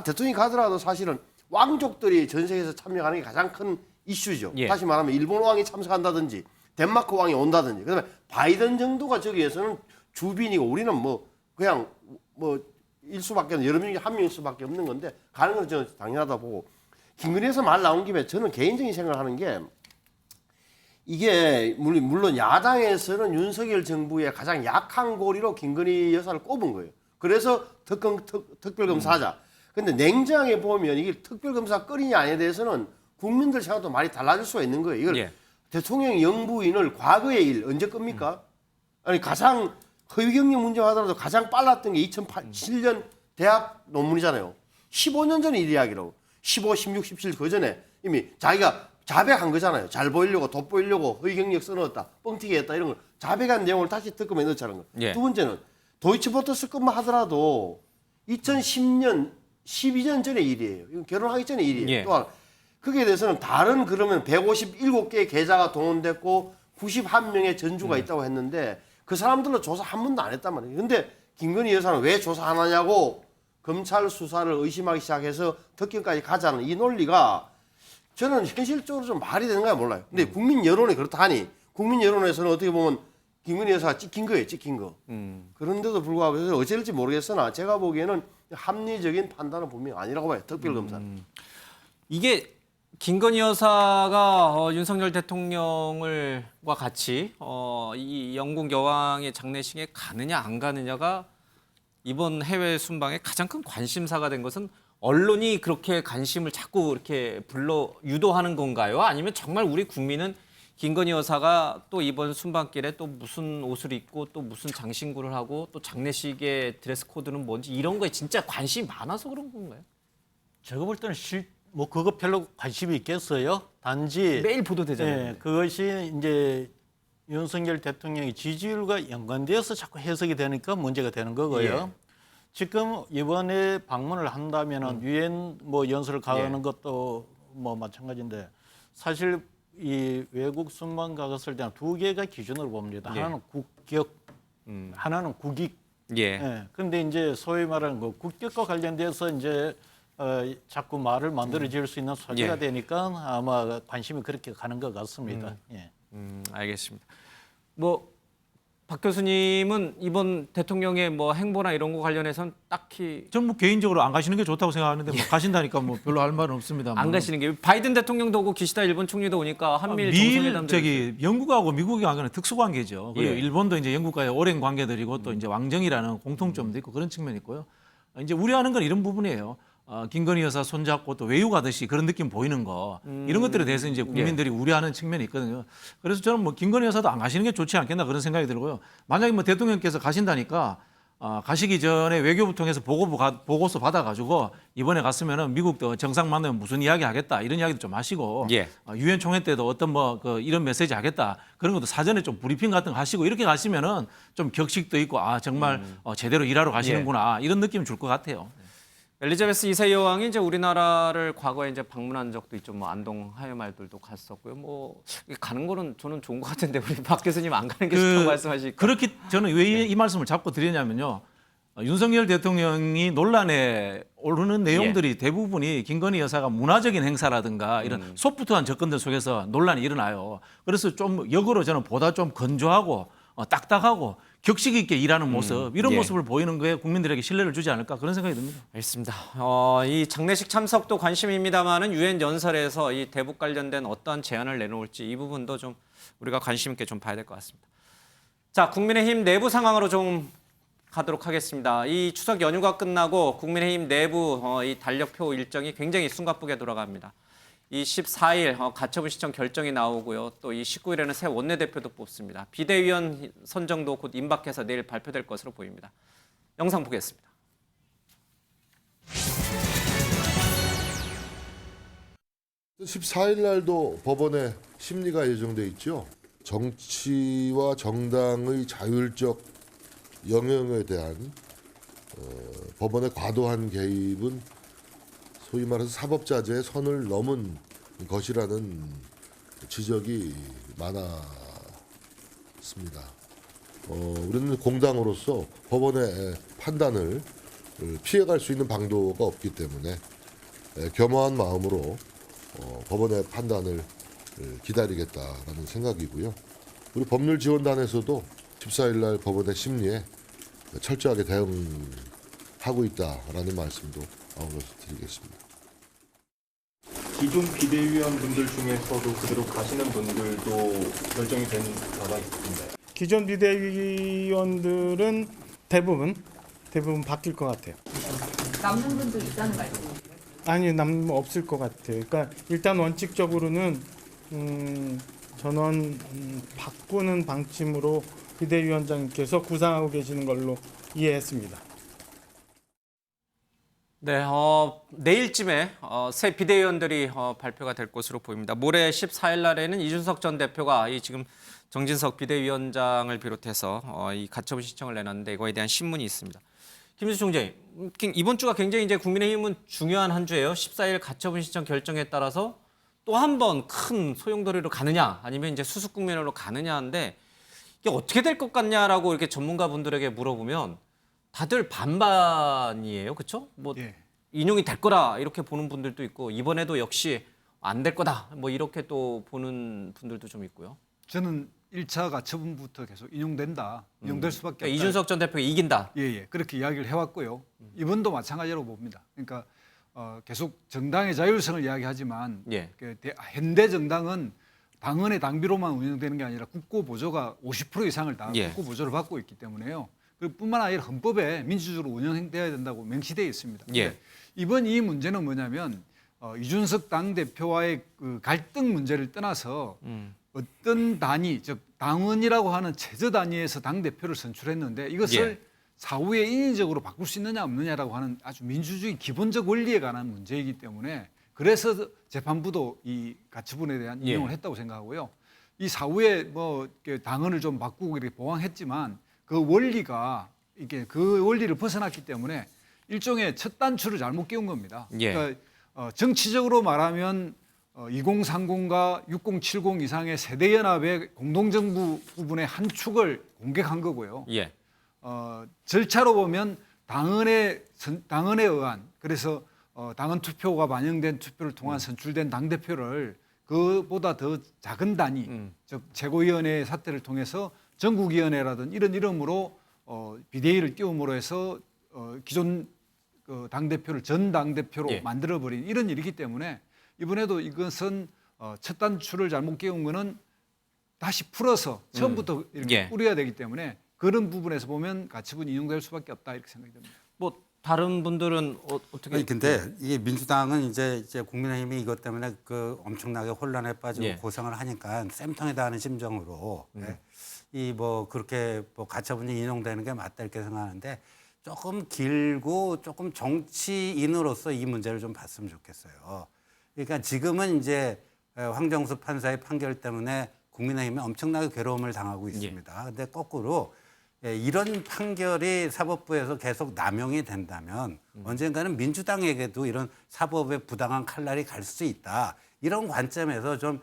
대통령이 가더라도 사실은 왕족들이 전 세계에서 참여하는 게 가장 큰 이슈죠. 예. 다시 말하면 일본 왕이 참석한다든지 덴마크 왕이 온다든지 그다음에 바이든 정도가 저기에서는 주빈이고 우리는 뭐 그냥 뭐 일수밖에 여러 명이 한 명일 수밖에 없는 건데 가는 건 저는 당연하다 보고 김건희에서 말 나온 김에 저는 개인적인 생각을 하는 게 이게 물론 야당에서는 윤석열 정부의 가장 약한 고리로 김건희 여사를 꼽은 거예요. 그래서 특별검사하자. 근데 냉정하게 보면 이게 특별검사 끓이냐 아니에 대해서는 국민들 생각도 많이 달라질 수가 있는 거예요. 이걸 예. 대통령 영부인을 과거의 일 언제 겁니까? 아니 가장 허위 경력 문제 하더라도 가장 빨랐던 게 2007년 대학 논문이잖아요. 15년 전의 일 이야기라고. 15, 16, 17 그 전에 이미 자기가 자백한 거잖아요. 잘 보이려고 돋보이려고 허위 경력 써넣었다. 뻥튀기 했다 이런 걸 자백한 내용을 다시 특검에 넣자는 거. 예. 두 번째는 도이치모터스 것만 하더라도 2010년 12년 전의 일이에요. 이건 결혼하기 전의 일이에요. 예. 또한 거기에 대해서는 다른 그러면 157개의 계좌가 동원됐고 91명의 전주가 있다고 했는데 그 사람들로 조사 한 번도 안 했단 말이에요. 근데 김건희 여사는 왜 조사 안 하냐고 검찰 수사를 의심하기 시작해서 특검까지 가자는 이 논리가 저는 현실적으로 좀 말이 되는가 몰라요. 근데 국민 여론이 그렇다 하니 국민 여론에서는 어떻게 보면 김건희 여사가 찍힌 거예요. 찍힌 거. 그런데도 불구하고 어찌될지 모르겠으나 제가 보기에는 합리적인 판단은 분명히 아니라고 봐요. 특별검사는. 이게 김건희 여사가 윤석열 대통령과 같이 이 영국 여왕의 장례식에 가느냐 안 가느냐가 이번 해외 순방의 가장 큰 관심사가 된 것은 언론이 그렇게 관심을 자꾸 이렇게 유도하는 건가요? 아니면 정말 우리 국민은 김건희 여사가 또 이번 순방길에 또 무슨 옷을 입고 또 무슨 장신구를 하고 또 장례식의 드레스 코드는 뭔지 이런 거에 진짜 관심이 많아서 그런 건가요? 제가 볼 때는 뭐 그거 별로 관심이 있겠어요. 단지 매일 보도되잖아요. 그것이 이제 윤석열 대통령의 지지율과 연관되어서 자꾸 해석이 되니까 문제가 되는 거고요. 예. 지금 이번에 방문을 한다면은 유엔 뭐 연설을 가는 것도 뭐 마찬가지인데 사실 이 외국 순방 가갔을 때는 두 개가 기준으로 봅니다. 예. 하나는 국격, 하나는 국익. 예. 그런데 이제 소위 말하는 그 국격과 관련돼서 이제 자꾸 말을 만들어 지을 수 있는 소지가 예. 되니까 아마 관심이 그렇게 가는 것 같습니다. 예. 알겠습니다. 뭐 박 교수님은 이번 대통령의 뭐 행보나 이런 거 관련해서는 딱히 전 뭐 개인적으로 안 가시는 게 좋다고 생각하는데 뭐 가신다니까 뭐 별로 할 말은 없습니다. 안 가시는 게 바이든 대통령도 오고 기시다 일본 총리도 오니까 한미일 정상회담도 저기 영국하고 미국의 관계는 특수 관계죠. 그리고 예. 일본도 이제 영국과의 오랜 관계들이고 또 이제 왕정이라는 공통점도 있고 그런 측면이 있고요. 이제 우려하는 건 이런 부분이에요. 김건희 여사 손잡고 또 외유 가듯이 그런 느낌 보이는 거 이런 것들에 대해서 이제 국민들이 우려하는 측면이 있거든요. 그래서 저는 뭐 김건희 여사도 안 가시는 게 좋지 않겠나 그런 생각이 들고요. 만약에 뭐 대통령께서 가신다니까 가시기 전에 외교부 통해서 보고서 받아가지고 이번에 갔으면은 미국도 정상 만나면 무슨 이야기 하겠다 이런 이야기도 좀 하시고 예. 유엔 총회 때도 어떤 뭐 이런 메시지 하겠다 그런 것도 사전에 좀 브리핑 같은 거 하시고 이렇게 가시면은 좀 격식도 있고 정말 제대로 일하러 가시는구나 이런 느낌 줄 것 같아요. 엘리자베스 2세 여왕이 이제 우리나라를 과거에 이제 방문한 적도 있죠. 뭐 안동 하회말들도 갔었고요. 뭐 가는 거는 저는 좋은 것 같은데 우리 박 교수님 안 가는 게 좋다고 말씀하시니까. 그렇게 저는 왜 이 말씀을 자꾸 드리냐면요. 윤석열 대통령이 논란에 오르는 내용들이 대부분이 김건희 여사가 문화적인 행사라든가 이런 소프트한 접근들 속에서 논란이 일어나요. 그래서 좀 역으로 저는 보다 좀 건조하고 딱딱하고 격식 있게 일하는 모습 이런 모습을 보이는 거에 국민들에게 신뢰를 주지 않을까 그런 생각이 듭니다. 알겠습니다. 이 장례식 참석도 관심입니다만은 유엔 연설에서 이 대북 관련된 어떠한 제안을 내놓을지 이 부분도 좀 우리가 관심 있게 좀 봐야 될 것 같습니다. 자, 국민의힘 내부 상황으로 좀 가도록 하겠습니다. 이 추석 연휴가 끝나고 국민의힘 내부 이 달력표 일정이 굉장히 숨가쁘게 돌아갑니다. 이 14일 가처분 신청 결정이 나오고요. 또 이 19일에는 새 원내대표도 뽑습니다. 비대위원 선정도 곧 임박해서 내일 발표될 것으로 보입니다. 영상 보겠습니다. 14일 날도 법원에 심리가 예정돼 있죠. 정치와 정당의 자율적 영역에 대한 법원의 과도한 개입은 소위 말해서 사법자재의 선을 넘은 것이라는 지적이 많았습니다. 우리는 공당으로서 법원의 판단을 피해갈 수 있는 방도가 없기 때문에 겸허한 마음으로 법원의 판단을 기다리겠다라는 생각이고요. 우리 법률지원단에서도 14일 날 법원의 심리에 철저하게 대응하고 있다라는 말씀도 아울러서 드리겠습니다. 기존 비대위원분들 중에서도 그대로 가시는 분들도 결정이 된 바가 있습니다. 기존 비대위원들은 대부분 바뀔 것 같아요. 남는 분도 있다는 말씀이세요? 아니, 없을 것 같아요. 그러니까 일단 원칙적으로는 전원 바꾸는 방침으로 비대위원장님께서 구상하고 계시는 걸로 이해했습니다. 네, 내일쯤에 새 비대위원들이 발표가 될 것으로 보입니다. 모레 14일 날에는 이준석 전 대표가 이 지금 정진석 비대위원장을 비롯해서 이 가처분 신청을 내놨는데 이거에 대한 신문이 있습니다. 김수주 총재님, 이번 주가 굉장히 이제 국민의힘은 중요한 한 주예요. 14일 가처분 신청 결정에 따라서 또 한 번 큰 소용돌이로 가느냐, 아니면 이제 수습 국면으로 가느냐 하는데 이게 어떻게 될 것 같냐라고 이렇게 전문가분들에게 물어보면 다들 반반이에요, 그렇죠? 뭐 예. 인용이 될 거라 이렇게 보는 분들도 있고 이번에도 역시 안 될 거다 뭐 이렇게 또 보는 분들도 좀 있고요. 저는 1차 가처분부터 계속 인용된다. 인용될 수밖에 없다. 그러니까 이준석 전 대표가 이긴다. 예. 그렇게 이야기를 해왔고요. 이번도 마찬가지로 봅니다. 그러니까 계속 정당의 자율성을 이야기하지만 예. 현대 정당은 당헌의 당비로만 운영되는 게 아니라 국고 보조가 50% 이상을 다 예. 국고 보조를 받고 있기 때문에요. 뿐만 아니라 헌법에 민주주의로 운영돼야 된다고 명시되어 있습니다. 예. 이번 이 문제는 뭐냐면 이준석 당대표와의 그 갈등 문제를 떠나서 어떤 단위, 즉 당원이라고 하는 최저 단위에서 당대표를 선출했는데 이것을 사후에 인위적으로 바꿀 수 있느냐 없느냐라고 하는 아주 민주주의 기본적 원리에 관한 문제이기 때문에 그래서 재판부도 이 가처분에 대한 인용을 했다고 생각하고요. 이 사후에 뭐 당헌을 좀 바꾸고 이렇게 보완했지만 그 원리가 이게 그 원리를 벗어났기 때문에 일종의 첫 단추를 잘못 끼운 겁니다. 그러니까 정치적으로 말하면 2030과 6070 이상의 세대연합의 공동정부 부분의 한 축을 공격한 거고요. 예. 절차로 보면 당헌에 의한 그래서 당헌 투표가 반영된 투표를 통한 선출된 당대표를 그보다 더 작은 단위, 즉 최고위원회 사태를 통해서 전국위원회라든 이런 이름으로 비대위를 띄움으로 해서 기존 그 당대표를 전 당대표로 만들어버린 이런 일이기 때문에 이번에도 이것은 첫 단추를 잘못 끼운 거는 다시 풀어서 처음부터 이렇게 뿌려야 되기 때문에 그런 부분에서 보면 가처분이 인용될 수밖에 없다 이렇게 생각이 됩니다. 뭐 다른 분들은 어떻게? 아니, 근데 이게 민주당은 이제 국민의힘이 이것 때문에 그 엄청나게 혼란에 빠지고 고생을 하니까 쌤통에다 하는 심정으로 이 뭐 그렇게 뭐 가처분이 인용되는 게 맞다 이렇게 생각하는데 조금 길고 조금 정치인으로서 이 문제를 좀 봤으면 좋겠어요. 그러니까 지금은 이제 황정수 판사의 판결 때문에 국민의힘이 엄청나게 괴로움을 당하고 있습니다. 근데 거꾸로 이런 판결이 사법부에서 계속 남용이 된다면 언젠가는 민주당에게도 이런 사법의 부당한 칼날이 갈 수 있다. 이런 관점에서 좀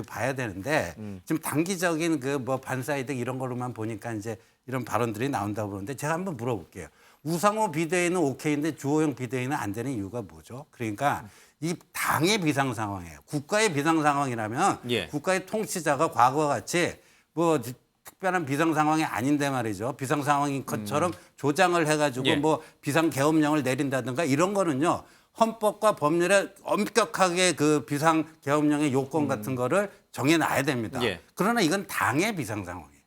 봐야 되는데 지금 단기적인 그 뭐 반사이득 이런 걸로만 보니까 이제 이런 발언들이 나온다고 그러는데 제가 한번 물어볼게요. 우상호 비대위는 오케이인데 주호영 비대위는 안 되는 이유가 뭐죠? 그러니까 이 당의 비상 상황이에요. 국가의 비상 상황이라면 국가의 통치자가 과거와 같이 뭐 특별한 비상 상황이 아닌데 말이죠. 비상 상황인 것처럼 조장을 해가지고 뭐 비상 계엄령을 내린다든가 이런 거는요. 헌법과 법률에 엄격하게 그 비상 계엄령의 요건 같은 거를 정해놔야 됩니다. 그러나 이건 당의 비상 상황이에요.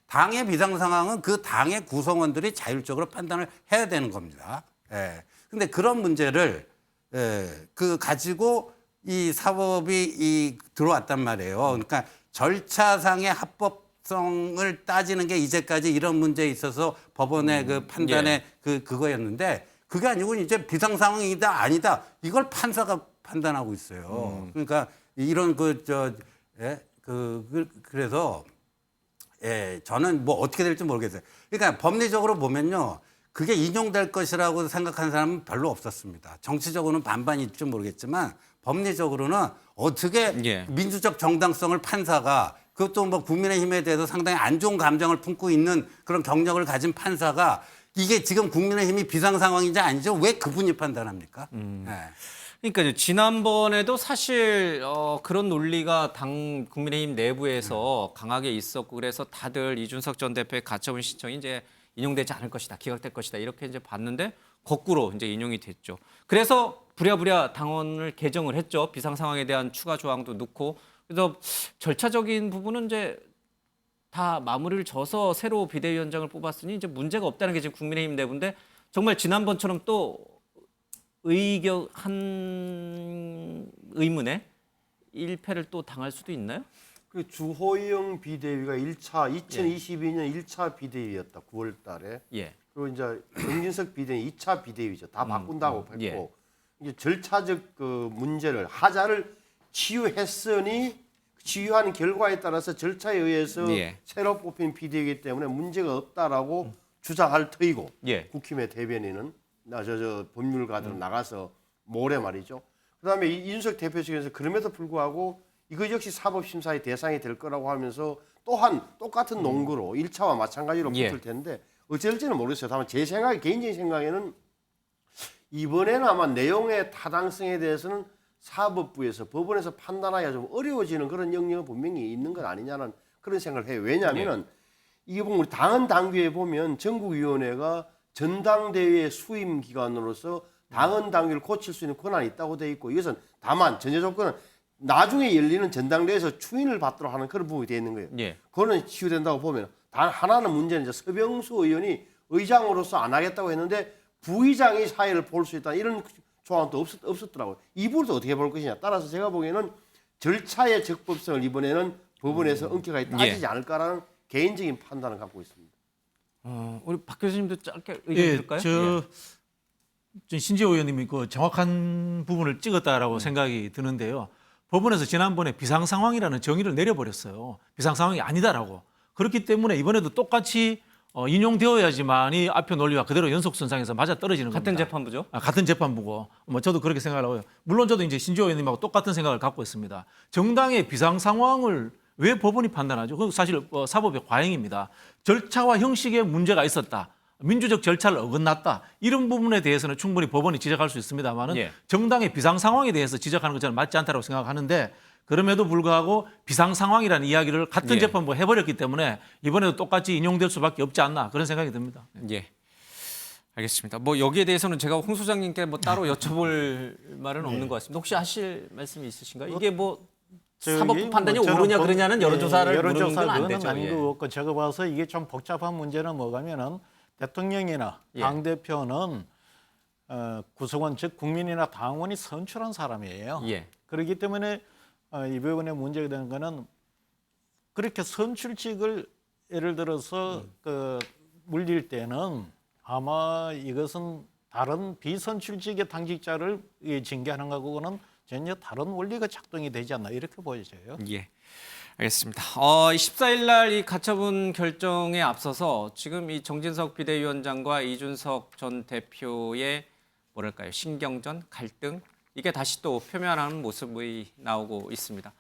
당의 비상 상황은 그 당의 구성원들이 자율적으로 판단을 해야 되는 겁니다. 근데 그런 문제를 가지고 이 사법이 들어왔단 말이에요. 그러니까 절차상의 합법성을 따지는 게 이제까지 이런 문제에 있어서 법원의 그 판단의 그거였는데 그게 아니고 이제 비상 상황이다 아니다 이걸 판사가 판단하고 있어요. 그러니까 이런 그래서 저는 뭐 어떻게 될지 모르겠어요. 그러니까 법리적으로 보면요. 그게 인용될 것이라고 생각하는 사람은 별로 없었습니다. 정치적으로는 반반이 있을지 모르겠지만 법리적으로는 어떻게 민주적 정당성을 판사가 그것도 뭐 국민의힘에 대해서 상당히 안 좋은 감정을 품고 있는 그런 경력을 가진 판사가 이게 지금 국민의힘이 비상 상황인지 아니죠? 왜 그분이 판단합니까? 그러니까 지난번에도 사실 그런 논리가 당 국민의힘 내부에서 강하게 있었고 그래서 다들 이준석 전 대표의 가처분 신청이 이제 인용되지 않을 것이다, 기각될 것이다 이렇게 이제 봤는데 거꾸로 이제 인용이 됐죠. 그래서 부랴부랴 당원을 개정을 했죠. 비상 상황에 대한 추가 조항도 넣고 그래서 절차적인 부분은 이제 다 마무리를 져서 새로 비대위원장을 뽑았으니 이제 문제가 없다는 게 지금 국민의힘 내부인데 정말 지난번처럼 또 한 의문에 1패를 또 당할 수도 있나요? 그 주호영 비대위가 2022년 1차 비대위였다. 9월 달에. 그리고 이제 정진석 비대위 2차 비대위죠. 다 바꾼다고 했고 이제 절차적 그 문제를 하자를 치유했으니 치유하는 결과에 따라서 절차에 의해서 새로 뽑힌 비대위이기 때문에 문제가 없다라고 주장할 터이고 국힘의 대변인은 저 법률가들은 나가서 모레 말이죠. 그다음에 이준석 대표 측에서 그럼에도 불구하고 이거 역시 사법심사의 대상이 될 거라고 하면서 또한 똑같은 논거로 1차와 마찬가지로 붙을 텐데 어쩔지는 모르겠어요. 다만 제 생각에 개인적인 생각에는 이번에는 아마 내용의 타당성에 대해서는 사법부에서 법원에서 판단하기가 좀 어려워지는 그런 영역은 분명히 있는 건 아니냐는 그런 생각을 해요. 왜냐하면 이게 보면 우리 당헌 당규에 보면 전국위원회가 전당대회 수임 기관으로서 당헌 당규를 고칠 수 있는 권한이 있다고 돼 있고 이것은 다만 전제 조건은 나중에 열리는 전당대회에서 추인을 받도록 하는 그런 부분이 돼 있는 거예요. 그거는 치유된다고 보면 단 하나는 문제는 이제 서병수 의원이 의장으로서 안 하겠다고 했는데 부의장이 사회를 볼 수 있다 이런 조항도 없었더라고요. 이 부분도 어떻게 볼 것이냐. 따라서 제가 보기에는 절차의 적법성을 이번에는 법원에서 엄격하게 따지지 않을까라는 개인적인 판단을 갖고 있습니다. 우리 박 교수님도 짧게 의견 드릴까요? 신지호 의원님이 그 정확한 부분을 찍었다라고 생각이 드는데요. 법원에서 지난번에 비상 상황이라는 정의를 내려버렸어요. 비상 상황이 아니다라고. 그렇기 때문에 이번에도 똑같이 인용되어야지만이 앞에 논리와 그대로 연속선상에서 맞아 떨어지는 겁니다. 같은 재판부죠? 같은 재판부고. 뭐 저도 그렇게 생각을 하고요. 물론 저도 이제 신지호 의원님하고 똑같은 생각을 갖고 있습니다. 정당의 비상 상황을 왜 법원이 판단하죠? 그건 사실 사법의 과잉입니다. 절차와 형식에 문제가 있었다. 민주적 절차를 어긋났다. 이런 부분에 대해서는 충분히 법원이 지적할 수 있습니다만은 정당의 비상 상황에 대해서 지적하는 것 저는 맞지 않다고 생각하는데 그럼에도 불구하고 비상 상황이라는 이야기를 같은 재판부가 해버렸기 때문에 이번에도 똑같이 인용될 수밖에 없지 않나 그런 생각이 듭니다. 알겠습니다. 뭐 여기에 대해서는 제가 홍 소장님께 뭐 따로 여쭤볼 말은 없는 것 같습니다. 혹시 하실 말씀이 있으신가요? 이게 뭐 사법부 판단이 옳으냐 그러냐는 여론조사를 물으는 건 안 되죠. 아니고 제가 봐서 이게 좀 복잡한 문제는 뭐냐면은 대통령이나 당대표는 구성원 즉 국민이나 당원이 선출한 사람이에요. 그렇기 때문에 이 부분에 문제가 되는 거는 그렇게 선출직을 예를 들어서 물릴 때는 아마 이것은 다른 비선출직의 당직자를 징계하는 거하고는 전혀 다른 원리가 작동이 되지 않나 이렇게 보여져요. 알겠습니다. 14일 날 이 가처분 결정에 앞서서 지금 이 정진석 비대위원장과 이준석 전 대표의 뭐랄까요 신경전, 갈등 이게 다시 또 표면하는 모습이 나오고 있습니다.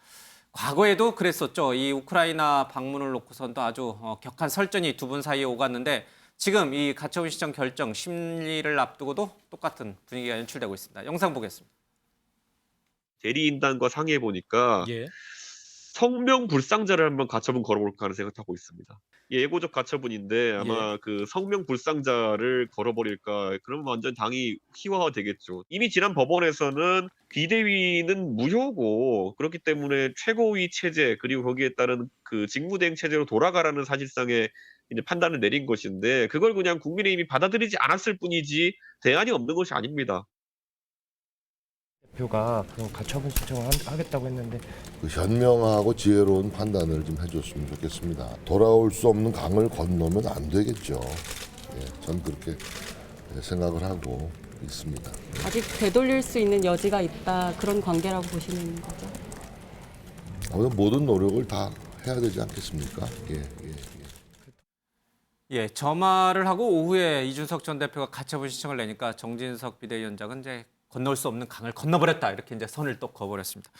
과거에도 그랬었죠. 이 우크라이나 방문을 놓고선도 아주 격한 설전이 두 분 사이에 오갔는데 지금 이 가처분 신청 결정 심리를 앞두고도 똑같은 분위기가 연출되고 있습니다. 영상 보겠습니다. 대리인단과 상의해 보니까 성명 불상자를 한번 가처분 걸어볼까 하는 생각하고 있습니다. 예고적 가처분인데 아마 그 성명 불상자를 걸어버릴까 그러면 완전 당이 희화화 되겠죠. 이미 지난 법원에서는 비대위는 무효고 그렇기 때문에 최고위 체제 그리고 거기에 따른 그 직무대행 체제로 돌아가라는 사실상의 이제 판단을 내린 것인데 그걸 그냥 국민의힘이 받아들이지 않았을 뿐이지 대안이 없는 것이 아닙니다. 대표가 그 가처분 신청을 하겠다고 했는데 그 현명하고 지혜로운 판단을 좀 해줬으면 좋겠습니다. 돌아올 수 없는 강을 건너면 안 되겠죠. 예, 전 그렇게 생각을 하고 있습니다. 아직 되돌릴 수 있는 여지가 있다 그런 관계라고 보시는 거죠? 아무튼 모든 노력을 다 해야 되지 않겠습니까? 예, 점화를 하고 오후에 이준석 전 대표가 가처분 신청을 내니까 정진석 비대위원장은 이제 건널 수 없는 강을 건너버렸다 이렇게 이제 선을 또 그어버렸습니다.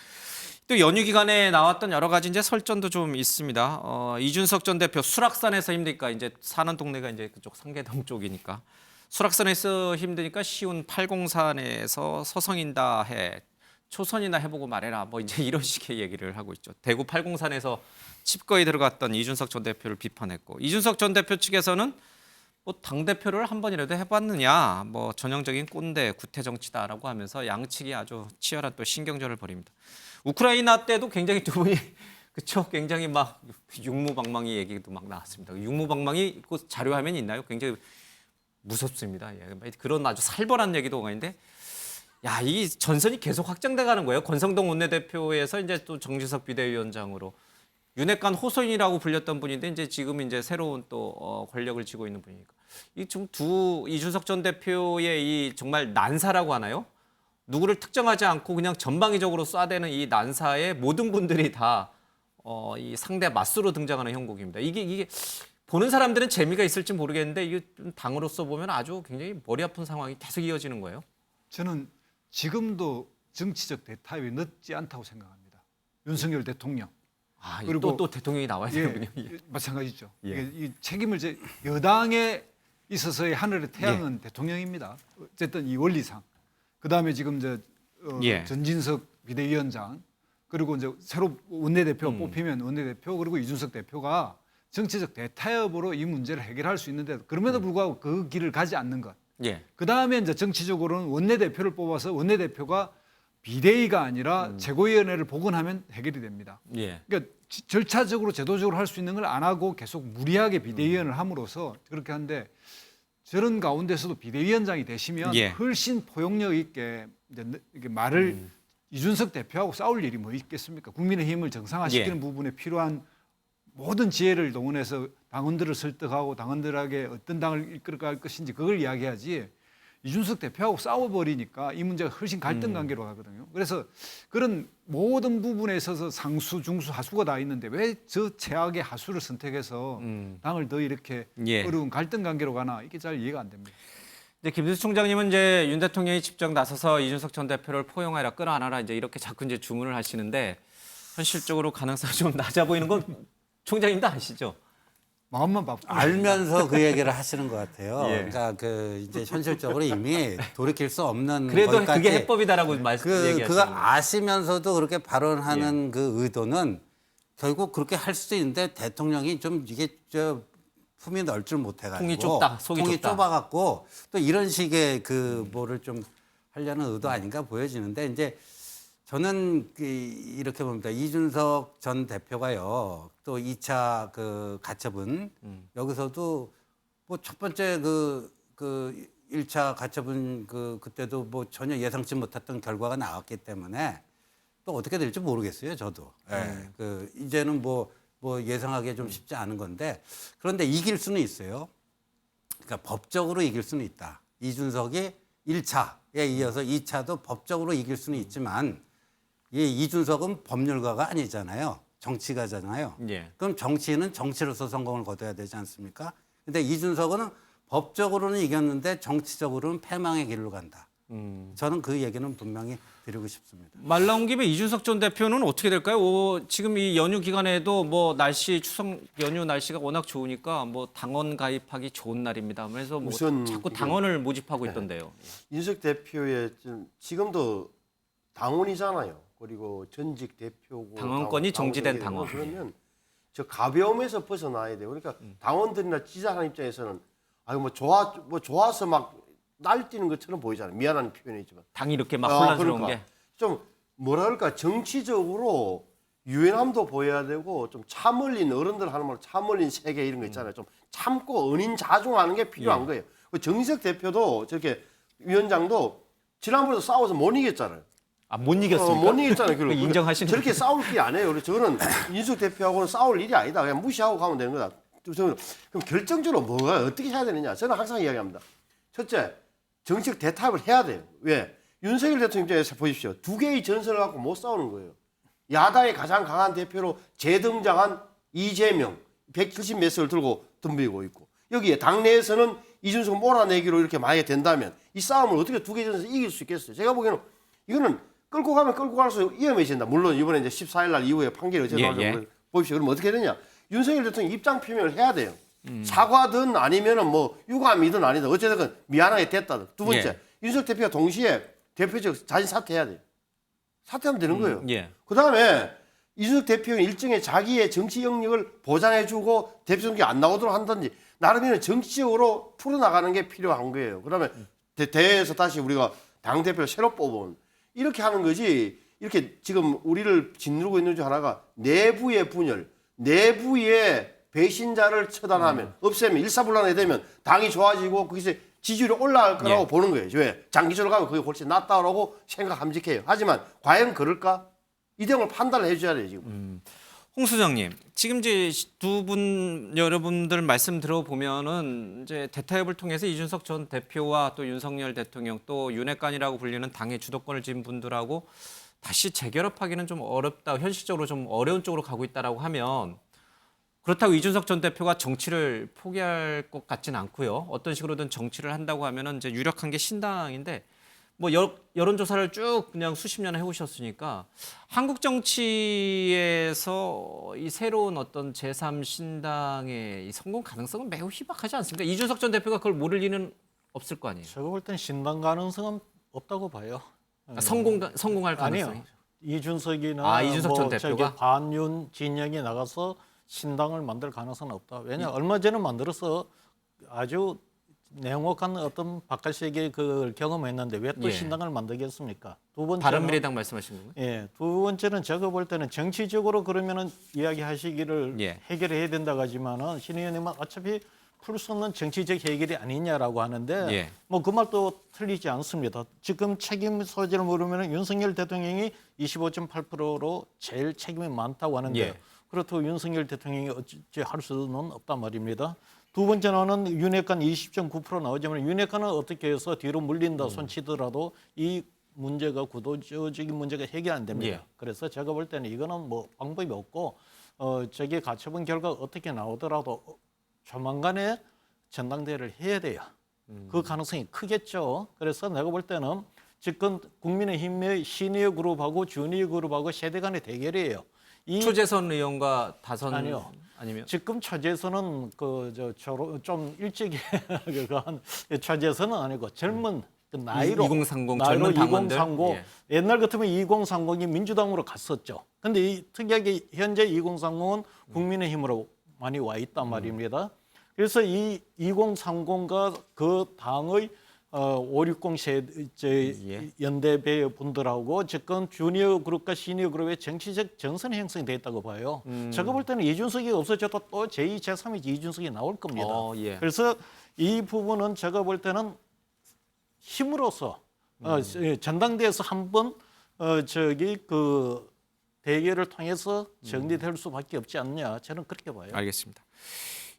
또 연휴 기간에 나왔던 여러 가지 이제 설전도 좀 있습니다. 이준석 전 대표 수락산에서 힘드니까 이제 사는 동네가 이제 그쪽 상계동 쪽이니까 수락산에서 힘드니까 쉬운 803에서 서성인다 해 초선이나 해보고 말해라 뭐 이제 이런 식의 얘기를 하고 있죠. 대구 803에서 칩거에 들어갔던 이준석 전 대표를 비판했고 이준석 전 대표 측에서는 뭐 당대표를 한 번이라도 해봤느냐 뭐 전형적인 꼰대 구태 정치다라고 하면서 양측이 아주 치열한 또 신경전을 벌입니다. 우크라이나 때도 굉장히 두 분이 그쵸 굉장히 막 육무방망이 얘기도 막 나왔습니다. 육무방망이 그 자료 화면이 있나요? 굉장히 무섭습니다. 예, 그런 아주 살벌한 얘기도 있는데 야, 이 전선이 계속 확장돼 가는 거예요. 권성동 원내대표에서 이제 또 정진석 비대위원장으로 윤핵관 호소인이라고 불렸던 분인데 이제 지금 이제 새로운 또 권력을 쥐고 있는 분이니까 이 좀 이준석 전 대표의 이 정말 난사라고 하나요? 누구를 특정하지 않고 그냥 전방위적으로 쏴대는 이 난사에 모든 분들이 다 이 상대 맞수로 등장하는 형국입니다. 이게 보는 사람들은 재미가 있을지 모르겠는데 이게 당으로서 보면 아주 굉장히 머리 아픈 상황이 계속 이어지는 거예요. 저는 지금도 정치적 대타협이 늦지 않다고 생각합니다. 윤석열 대통령. 그리고 또 대통령이 나와야 되는군요. 예, 마찬가지죠. 예. 이 책임을 여당에 있어서의 하늘의 태양은 대통령입니다. 어쨌든 이 원리상. 그다음에 지금 전진석 비대위원장 그리고 이제 새로 원내대표 뽑히면 원내대표 그리고 이준석 대표가 정치적 대타협으로 이 문제를 해결할 수 있는데 그럼에도 불구하고 그 길을 가지 않는 것. 예. 그다음에 이제 정치적으로는 원내대표를 뽑아서 원내대표가 비대위가 아니라 최고위원회를 복원하면 해결이 됩니다. 예. 그러니까 절차적으로 제도적으로 할 수 있는 걸 안 하고 계속 무리하게 비대위원을 함으로써 그렇게 하는데 저런 가운데서도 비대위원장이 되시면 훨씬 포용력 있게 이제 이렇게 말을 이준석 대표하고 싸울 일이 뭐 있겠습니까? 국민의힘을 정상화시키는 부분에 필요한 모든 지혜를 동원해서 당원들을 설득하고 당원들에게 어떤 당을 이끌어갈 것인지 그걸 이야기하지 이준석 대표하고 싸워버리니까 이 문제가 훨씬 갈등 관계로 가거든요. 그래서 그런 모든 부분에 있어서 상수, 중수, 하수가 다 있는데 왜 저 최악의 하수를 선택해서 당을 더 이렇게 어려운 갈등 관계로 가나 이게 잘 이해가 안 됩니다. 이제 김두수 총장님은 이제 윤 대통령이 직접 나서서 이준석 전 대표를 포용하라 끌어안아라 이제 이렇게 자꾸 이제 주문을 하시는데 현실적으로 가능성이 좀 낮아 보이는 건 총장님도 아시죠? 마음만 바쁘 알면서 그 얘기를 하시는 것 같아요. 예. 그러니까 그 이제 현실적으로 이미 돌이킬 수 없는 그래도 거기까지 그게 해법이다라고 얘기하시는 그거 아시면서도 그렇게 발언하는 그 의도는 결국 그렇게 할 수도 있는데 대통령이 좀 이게 품이 넓 줄 못해가지고 통이 좁다, 속이 통이 좁다. 좁아갖고 또 이런 식의 그 뭐를 좀 하려는 의도 아닌가 보여지는데 이제 저는 이렇게 봅니다. 이준석 전 대표가요. 또 2차 그 가처분 여기서도 뭐 첫 번째 그 1차 가처분 그때도 뭐 전혀 예상치 못했던 결과가 나왔기 때문에 또 어떻게 될지 모르겠어요. 저도. 그 이제는 뭐 예상하기 좀 쉽지 않은 건데 그런데 이길 수는 있어요. 그러니까 법적으로 이길 수는 있다. 이준석이 1차에 이어서 2차도 법적으로 이길 수는 있지만 이준석은 법률가가 아니잖아요. 정치가잖아요. 그럼 정치인은 정치로서 성공을 거둬야 되지 않습니까? 근데 이준석은 법적으로는 이겼는데 정치적으로는 패망의 길로 간다. 저는 그 얘기는 분명히 드리고 싶습니다. 말 나온 김에 이준석 전 대표는 어떻게 될까요? 지금 이 연휴 기간에도 뭐 추석 연휴 날씨가 워낙 좋으니까 뭐 당원 가입하기 좋은 날입니다. 그래서 뭐 자꾸 당원을 모집하고 있던데요. 이준석 대표의 지금도 당원이잖아요. 그리고 전직 대표고 당원권이 정지된 당원. 그러면 저 가벼움에서 벗어나야 돼요. 그러니까 당원들이나 지지하는 입장에서는 좋아서 막 날뛰는 것처럼 보이잖아요. 미안한 표현이지만 당이 이렇게 막 혼란스러운 그러니까 좀 뭐라 그럴까 정치적으로 유연함도 보여야 되고 좀 참을린 어른들 하는 말로 참을린 세계 이런 거 있잖아요. 좀 참고 은인자중하는 게 필요한 거예요. 정진석 대표도 저렇게 위원장도 지난번에 싸워서 못 이겼잖아요. 아, 못 이겼습니까? 못 이겼잖아요. 결국. 인정하시는 저렇게 거예요? 싸울 게 아니에요. 그래서 저거는 이준석 대표하고는 싸울 일이 아니다. 그냥 무시하고 가면 되는 거다. 저는 그럼 결정적으로 뭐가 어떻게 해야 되느냐. 저는 항상 이야기합니다. 첫째, 정치적 대타협을 해야 돼요. 왜? 윤석열 대통령 입장에서 보십시오. 두 개의 전선을 갖고 못 싸우는 거예요. 야당의 가장 강한 대표로 재등장한 이재명 170 몇 석을 들고 덤비고 있고 여기에 당내에서는 이준석 몰아내기로 이렇게 만약에 된다면 이 싸움을 어떻게 두 개 전선에서 이길 수 있겠어요? 제가 보기에는 이거는 끌고 가면 끌고 갈수록 위험해진다. 물론 이번에 이제 14일 날 이후에 판결이 어떻게 나오는지 보십시오. 그럼 어떻게 되냐? 윤석열 대통령 입장 표명을 해야 돼요. 사과든 아니면은 뭐 유감이든 아니든 어쨌든 미안하게 됐다든. 두 번째, 윤석열 대표가 동시에 대표적 자진 사퇴해야 돼요. 사퇴하면 되는 거예요. 그다음에 이준석 대표는 일종의 자기의 정치 영역을 보장해주고 대표 선거에 안 나오도록 한다든지 나름대로 정치적으로 풀어나가는 게 필요한 거예요. 그다음에 대회에서 다시 우리가 당 대표를 새로 뽑은 이렇게 하는 거지. 이렇게 지금 우리를 짓누르고 있는 중 하나가 내부의 분열, 내부의 배신자를 처단하면 없애면 일사불란하게 되면 당이 좋아지고 거기서 지지율이 올라갈 거라고 보는 거예요. 왜? 장기적으로 가면 그게 훨씬 낫다라고 생각함직해요. 하지만 과연 그럴까? 이 등을 판단을 해줘야 돼요 지금. 홍 수장님, 지금 이제 두 분 여러분들 말씀 들어보면은 이제 대타협을 통해서 이준석 전 대표와 또 윤석열 대통령 또 윤핵관이라고 불리는 당의 주도권을 쥔 분들하고 다시 재결합하기는 좀 어렵다, 현실적으로 좀 어려운 쪽으로 가고 있다라고 하면 그렇다고 이준석 전 대표가 정치를 포기할 것 같지는 않고요. 어떤 식으로든 정치를 한다고 하면은 이제 유력한 게 신당인데. 뭐 여론조사를 쭉 그냥 수십 년 해오셨으니까 한국 정치에서 이 새로운 어떤 제3신당의 이 성공 가능성은 매우 희박하지 않습니까? 이준석 전 대표가 그걸 모를 리는 없을 거 아니에요. 제가 볼 땐 신당 가능성은 없다고 봐요. 아, 성공할 가능성이? 아니요. 이준석이나 이준석 전 대표가 반윤 진영이 나가서 신당을 만들 가능성은 없다. 왜냐 얼마 전에 만들어서 아주 냉혹한 어떤 바깥세계 그걸 경험했는데 왜 또 신당을 만들겠습니까? 두 번째는 바른미래당 말씀하신 거예요? 예, 두 번째는 제가 볼 때는 정치적으로 그러면은 이야기하시기를 해결해야 된다고 하지만은 신 의원님은 어차피 풀 수 없는 정치적 해결이 아니냐라고 하는데 뭐 그 말도 틀리지 않습니다. 지금 책임 소재를 물으면은 윤석열 대통령이 25.8%로 제일 책임이 많다고 하는데 그렇다고 윤석열 대통령이 어찌 할 수는 없단 말입니다. 두 번째는 윤핵관 20.9% 나오지만 윤핵관은 어떻게 해서 뒤로 물린다 손치더라도 이 문제가 구도적인 문제가 해결 안 됩니다. 그래서 제가 볼 때는 이거는 뭐 방법이 없고 저게 가처분 결과가 어떻게 나오더라도 조만간에 전당대회를 해야 돼요. 그 가능성이 크겠죠. 그래서 내가 볼 때는 지금 국민의힘의 시니어 그룹하고 주니어 그룹하고 세대 간의 대결이에요. 초재선 의원과 다선 아니요. 아니면 지금 초재선은 좀 일찍 그한 초재선은 아니고 젊은 그 나이로 2030 젊은 당원들 2030 옛날 같으면 2030이 민주당으로 갔었죠. 근데 특이하게 현재 2030은 국민의힘으로 많이 와 있단 말입니다. 그래서 이 2030과 그 당의 560세 연대배 분들하고 지금 주니어 그룹과 시니어 그룹의 정치적 전선 형성이 됐다고 봐요. 제가 볼 때는 이준석이 없어져도 또 제2, 제3의 이준석이 나올 겁니다. 그래서 이 부분은 제가 볼 때는 힘으로써 전당대회에서 한번 그 대결을 통해서 정리될 수밖에 없지 않냐. 저는 그렇게 봐요. 알겠습니다.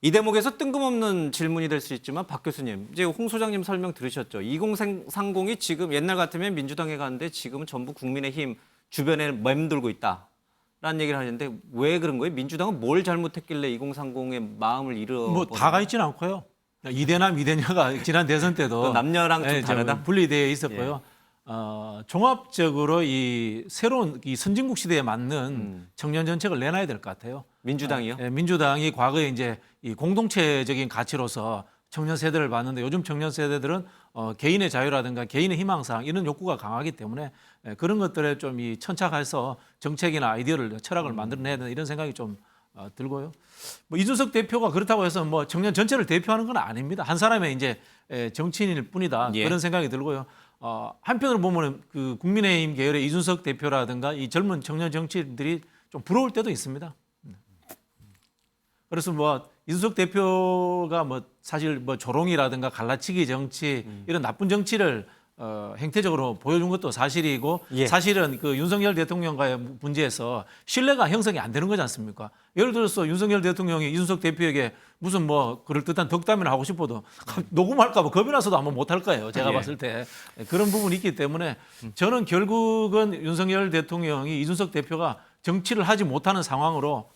이 대목에서 뜬금없는 질문이 될 수 있지만 박 교수님, 이제 홍 소장님 설명 들으셨죠? 2030이 지금 옛날 같으면 민주당에 가는데 지금은 전부 국민의힘 주변에 맴돌고 있다라는 얘기를 하는데 왜 그런 거예요? 민주당은 뭘 잘못했길래 2030의 마음을 잃어? 뭐 다 가 있지는 않고요. 이대남 이대녀가 지난 대선 때도 남녀랑 좀 다르다. 분리되어 있었고요. 종합적으로 이 새로운 이 선진국 시대에 맞는 청년 정책을 내놔야 될 것 같아요. 민주당이요? 민주당이 과거에 이제 이 공동체적인 가치로서 청년 세대를 봤는데 요즘 청년 세대들은 개인의 자유라든가 개인의 희망사항 이런 욕구가 강하기 때문에 그런 것들에 좀 이 천착해서 정책이나 아이디어를 철학을 만들어내야 된다 이런 생각이 좀 들고요. 뭐 이준석 대표가 그렇다고 해서 뭐 청년 전체를 대표하는 건 아닙니다. 한 사람의 이제 정치인일 뿐이다 그런 생각이 들고요. 한편으로 보면 그 국민의힘 계열의 이준석 대표라든가 이 젊은 청년 정치인들이 좀 부러울 때도 있습니다. 그래서 뭐 이준석 대표가 뭐 사실 뭐 조롱이라든가 갈라치기 정치 이런 나쁜 정치를 행태적으로 보여준 것도 사실이고 예. 사실은 그 윤석열 대통령과의 문제에서 신뢰가 형성이 안 되는 거지 않습니까? 예를 들어서 윤석열 대통령이 이준석 대표에게 무슨 뭐 그럴듯한 덕담이나 하고 싶어도 녹음할까 봐 겁이 나서도 아마 못할 거예요. 제가 예. 봤을 때 그런 부분이 있기 때문에 저는 결국은 윤석열 대통령이 이준석 대표가 정치를 하지 못하는 상황으로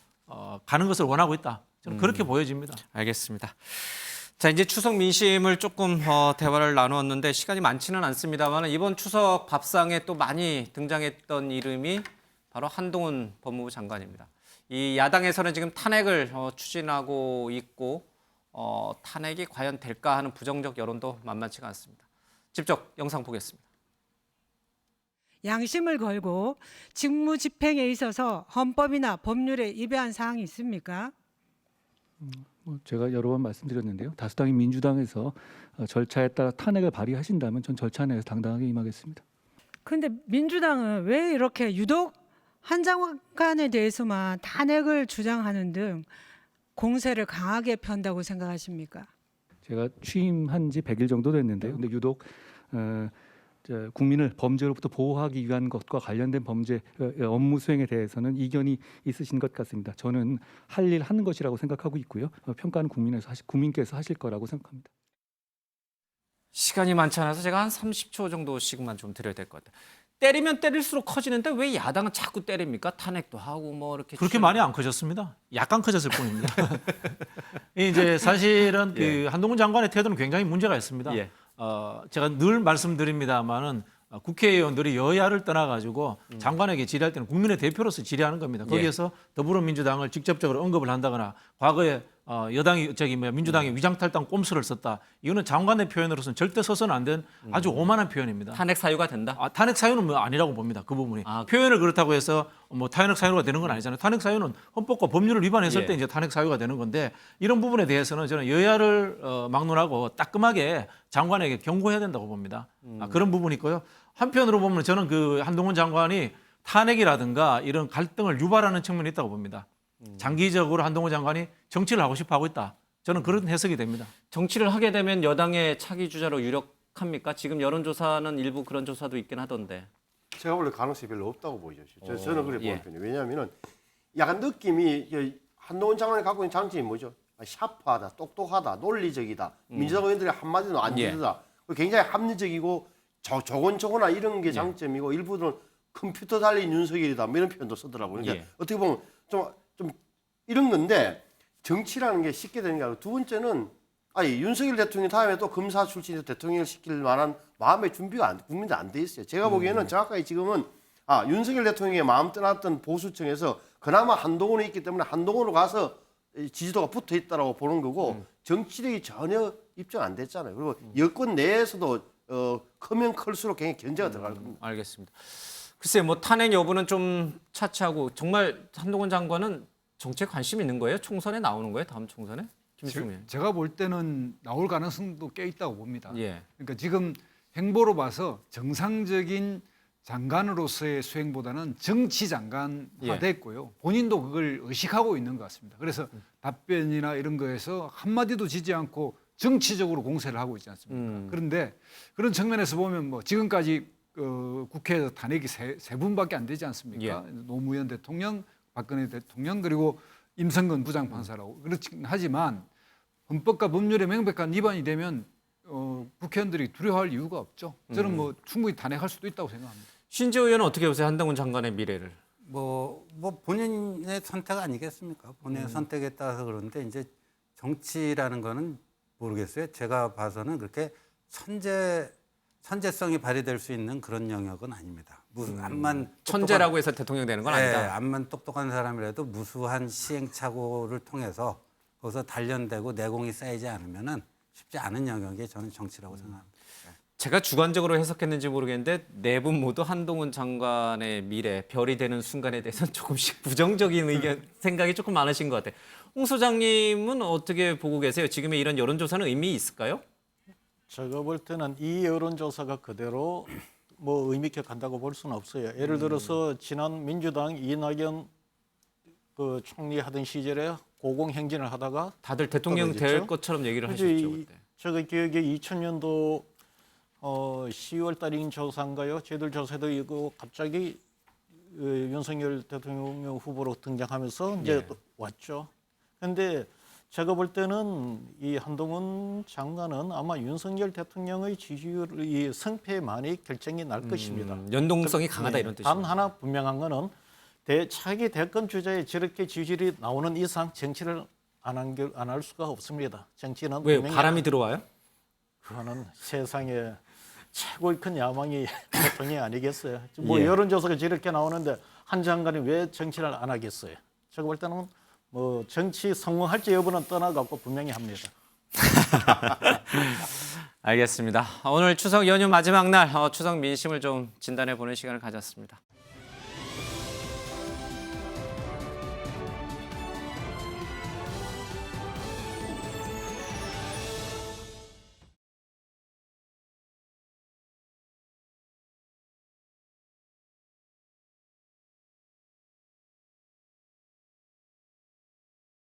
가는 것을 원하고 있다. 저는 그렇게 보여집니다. 알겠습니다. 자, 이제 추석 민심을 조금 대화를 나누었는데 시간이 많지는 않습니다만 이번 추석 밥상에 또 많이 등장했던 이름이 바로 한동훈 법무부 장관입니다. 이 야당에서는 지금 탄핵을 추진하고 있고 탄핵이 과연 될까 하는 부정적 여론도 만만치가 않습니다. 직접 영상 보겠습니다. 양심을 걸고 직무 집행에 있어서 헌법이나 법률에 위배한 사항이 있습니까? 제가 여러 번 말씀드렸는데요. 다수당인 민주당에서 절차에 따라 탄핵을 발의하신다면 전 절차 내에서 당당하게 임하겠습니다. 그런데 민주당은 왜 이렇게 유독 한 장관에 대해서만 탄핵을 주장하는 등 공세를 강하게 편다고 생각하십니까? 제가 취임한 지 100일 정도 됐는데요. 근데 유독 국민을 범죄로부터 보호하기 위한 것과 관련된 범죄 업무 수행에 대해서는 이견이 있으신 것 같습니다. 저는 할 일 하는 것이라고 생각하고 있고요. 평가는 국민께서 하실 거라고 생각합니다. 시간이 많지 않아서 제가 한 30초 정도씩만 좀 드려야 될 것 같아요. 때리면 때릴수록 커지는데 왜 야당은 자꾸 때립니까? 탄핵도 하고 뭐 이렇게 그렇게 많이 안 커졌습니다. 약간 커졌을 뿐입니다. 이제 사실은 그 한동훈 장관의 태도는 굉장히 문제가 있습니다. 예. 제가 늘 말씀드립니다만은 국회의원들이 여야를 떠나가지고 장관에게 질의할 때는 국민의 대표로서 질의하는 겁니다. 거기에서 더불어민주당을 직접적으로 언급을 한다거나 과거에 민주당이 위장탈당 꼼수를 썼다. 이거는 장관의 표현으로서는 절대 써서는 안 된 아주 오만한 표현입니다. 탄핵 사유가 된다? 탄핵 사유는 뭐 아니라고 봅니다. 그 부분이. 표현을 그렇다고 해서 뭐 탄핵 사유가 되는 건 아니잖아요. 탄핵 사유는 헌법과 법률을 위반했을 때 이제 탄핵 사유가 되는 건데 이런 부분에 대해서는 저는 여야를 막론하고 따끔하게 장관에게 경고해야 된다고 봅니다. 그런 부분이 있고요. 한편으로 보면 저는 그 한동훈 장관이 탄핵이라든가 이런 갈등을 유발하는 측면이 있다고 봅니다. 장기적으로 한동훈 장관이 정치를 하고 싶어 하고 있다. 저는 그런 해석이 됩니다. 정치를 하게 되면 여당의 차기 주자로 유력합니까? 지금 여론조사는 일부 그런 조사도 있긴 하던데. 제가 원래 가능성이 별로 없다고 보이죠. 저는 그래 보는 편이에요. 왜냐하면 약간 느낌이 한동훈 장관이 갖고 있는 장점이 뭐죠? 샤프하다, 똑똑하다, 논리적이다. 민주당 의원들이 한마디도 안 지르다. 굉장히 합리적이고 조곤조곤하 이런 게 장점이고 일부들은 컴퓨터 달린 윤석열이다 뭐 이런 표현도 쓰더라고요. 그러니까 어떻게 보면 좀 이런 건데 정치라는 게 쉽게 되는 게 아니고 두 번째는 윤석열 대통령이 다음에 또 검사 출신에서 대통령을 시킬 만한 마음의 준비가 국민들 안 돼 있어요. 제가 보기에는 정확하게 지금은 윤석열 대통령의 마음 떠났던 보수층에서 그나마 한동훈이 있기 때문에 한동훈으로 가서 지지도가 붙어 있다라고 보는 거고 정치력이 전혀 입증 안 됐잖아요. 그리고 여권 내에서도 크면 클수록 굉장히 견제가 들어갈 겁니다. 알겠습니다. 글쎄 뭐 탄핵 여부는 좀 차치하고 정말 한동훈 장관은 정치에 관심 있는 거예요? 총선에 나오는 거예요? 다음 총선에? 김수민. 제가 볼 때는 나올 가능성도 꽤 있다고 봅니다. 예. 그러니까 지금 행보로 봐서 정상적인 장관으로서의 수행보다는 정치 장관화 됐고요. 본인도 그걸 의식하고 있는 것 같습니다. 그래서 답변이나 이런 거에서 한마디도 지지 않고 정치적으로 공세를 하고 있지 않습니까? 그런데 그런 측면에서 보면 뭐 지금까지 국회에서 탄핵이 세 분밖에 안 되지 않습니까? 노무현 대통령, 박근혜 대통령 그리고 임성근 부장판사라고 그렇긴 하지만 헌법과 법률에 명백한 위반이 되면 국회의원들이 두려워할 이유가 없죠. 저는 뭐 충분히 탄핵할 수도 있다고 생각합니다. 신재호 의원은 어떻게 보세요? 한동훈 장관의 미래를. 뭐 본인의 선택 아니겠습니까? 본인의 선택에 따라서 그런데 이제 정치라는 거는 모르겠어요. 제가 봐서는 그렇게 천재성이 발휘될 수 있는 그런 영역은 아닙니다. 암만 천재라고 해서 대통령 되는 건 아니다. 암만 똑똑한 사람이라도 무수한 시행착오를 통해서 거기서 단련되고 내공이 쌓이지 않으면은 쉽지 않은 영역이 저는 정치라고 생각합니다. 제가 주관적으로 해석했는지 모르겠는데 네 분 모두 한동훈 장관의 미래, 별이 되는 순간에 대해서는 조금씩 부정적인 의견, 생각이 조금 많으신 것 같아요. 홍 소장님은 어떻게 보고 계세요? 지금의 이런 여론조사는 의미 있을까요? 제가 볼 때는 이 여론조사가 그대로 뭐 의미 있게 간다고 볼 수는 없어요. 예를 들어서 지난 민주당 이낙연 그 총리 하던 시절에 고공행진을 하다가 다들 대통령 될 것처럼 얘기를 하셨죠. 그때. 제가 기억에 2000년도 10월 달인 조사인가요? 저희들 조사도 이거 갑자기 윤석열 대통령 후보로 등장하면서 이제 또 왔죠. 그런데 제가 볼 때는 이 한동훈 장관은 아마 윤석열 대통령의 지지율, 이 성패에 많이 결정이 날 것입니다. 연동성이 강하다 이런 뜻이죠. 단 하나 분명한 거는 차기 대권 주자에 저렇게 지지율이 나오는 이상 정치를 안 할 수가 없습니다. 정치는 왜 분명히 바람이 들어와요? 그거는 세상에 최고의 큰 야망이 대통령이 아니겠어요. 뭐 예. 여론조사가 저렇게 나오는데 한 장관이 왜 정치를 안 하겠어요? 제가 볼 때는 뭐 정치 성공할지 여부는 떠나갖고 분명히 합니다. 알겠습니다. 오늘 추석 연휴 마지막 날 추석 민심을 좀 진단해 보는 시간을 가졌습니다.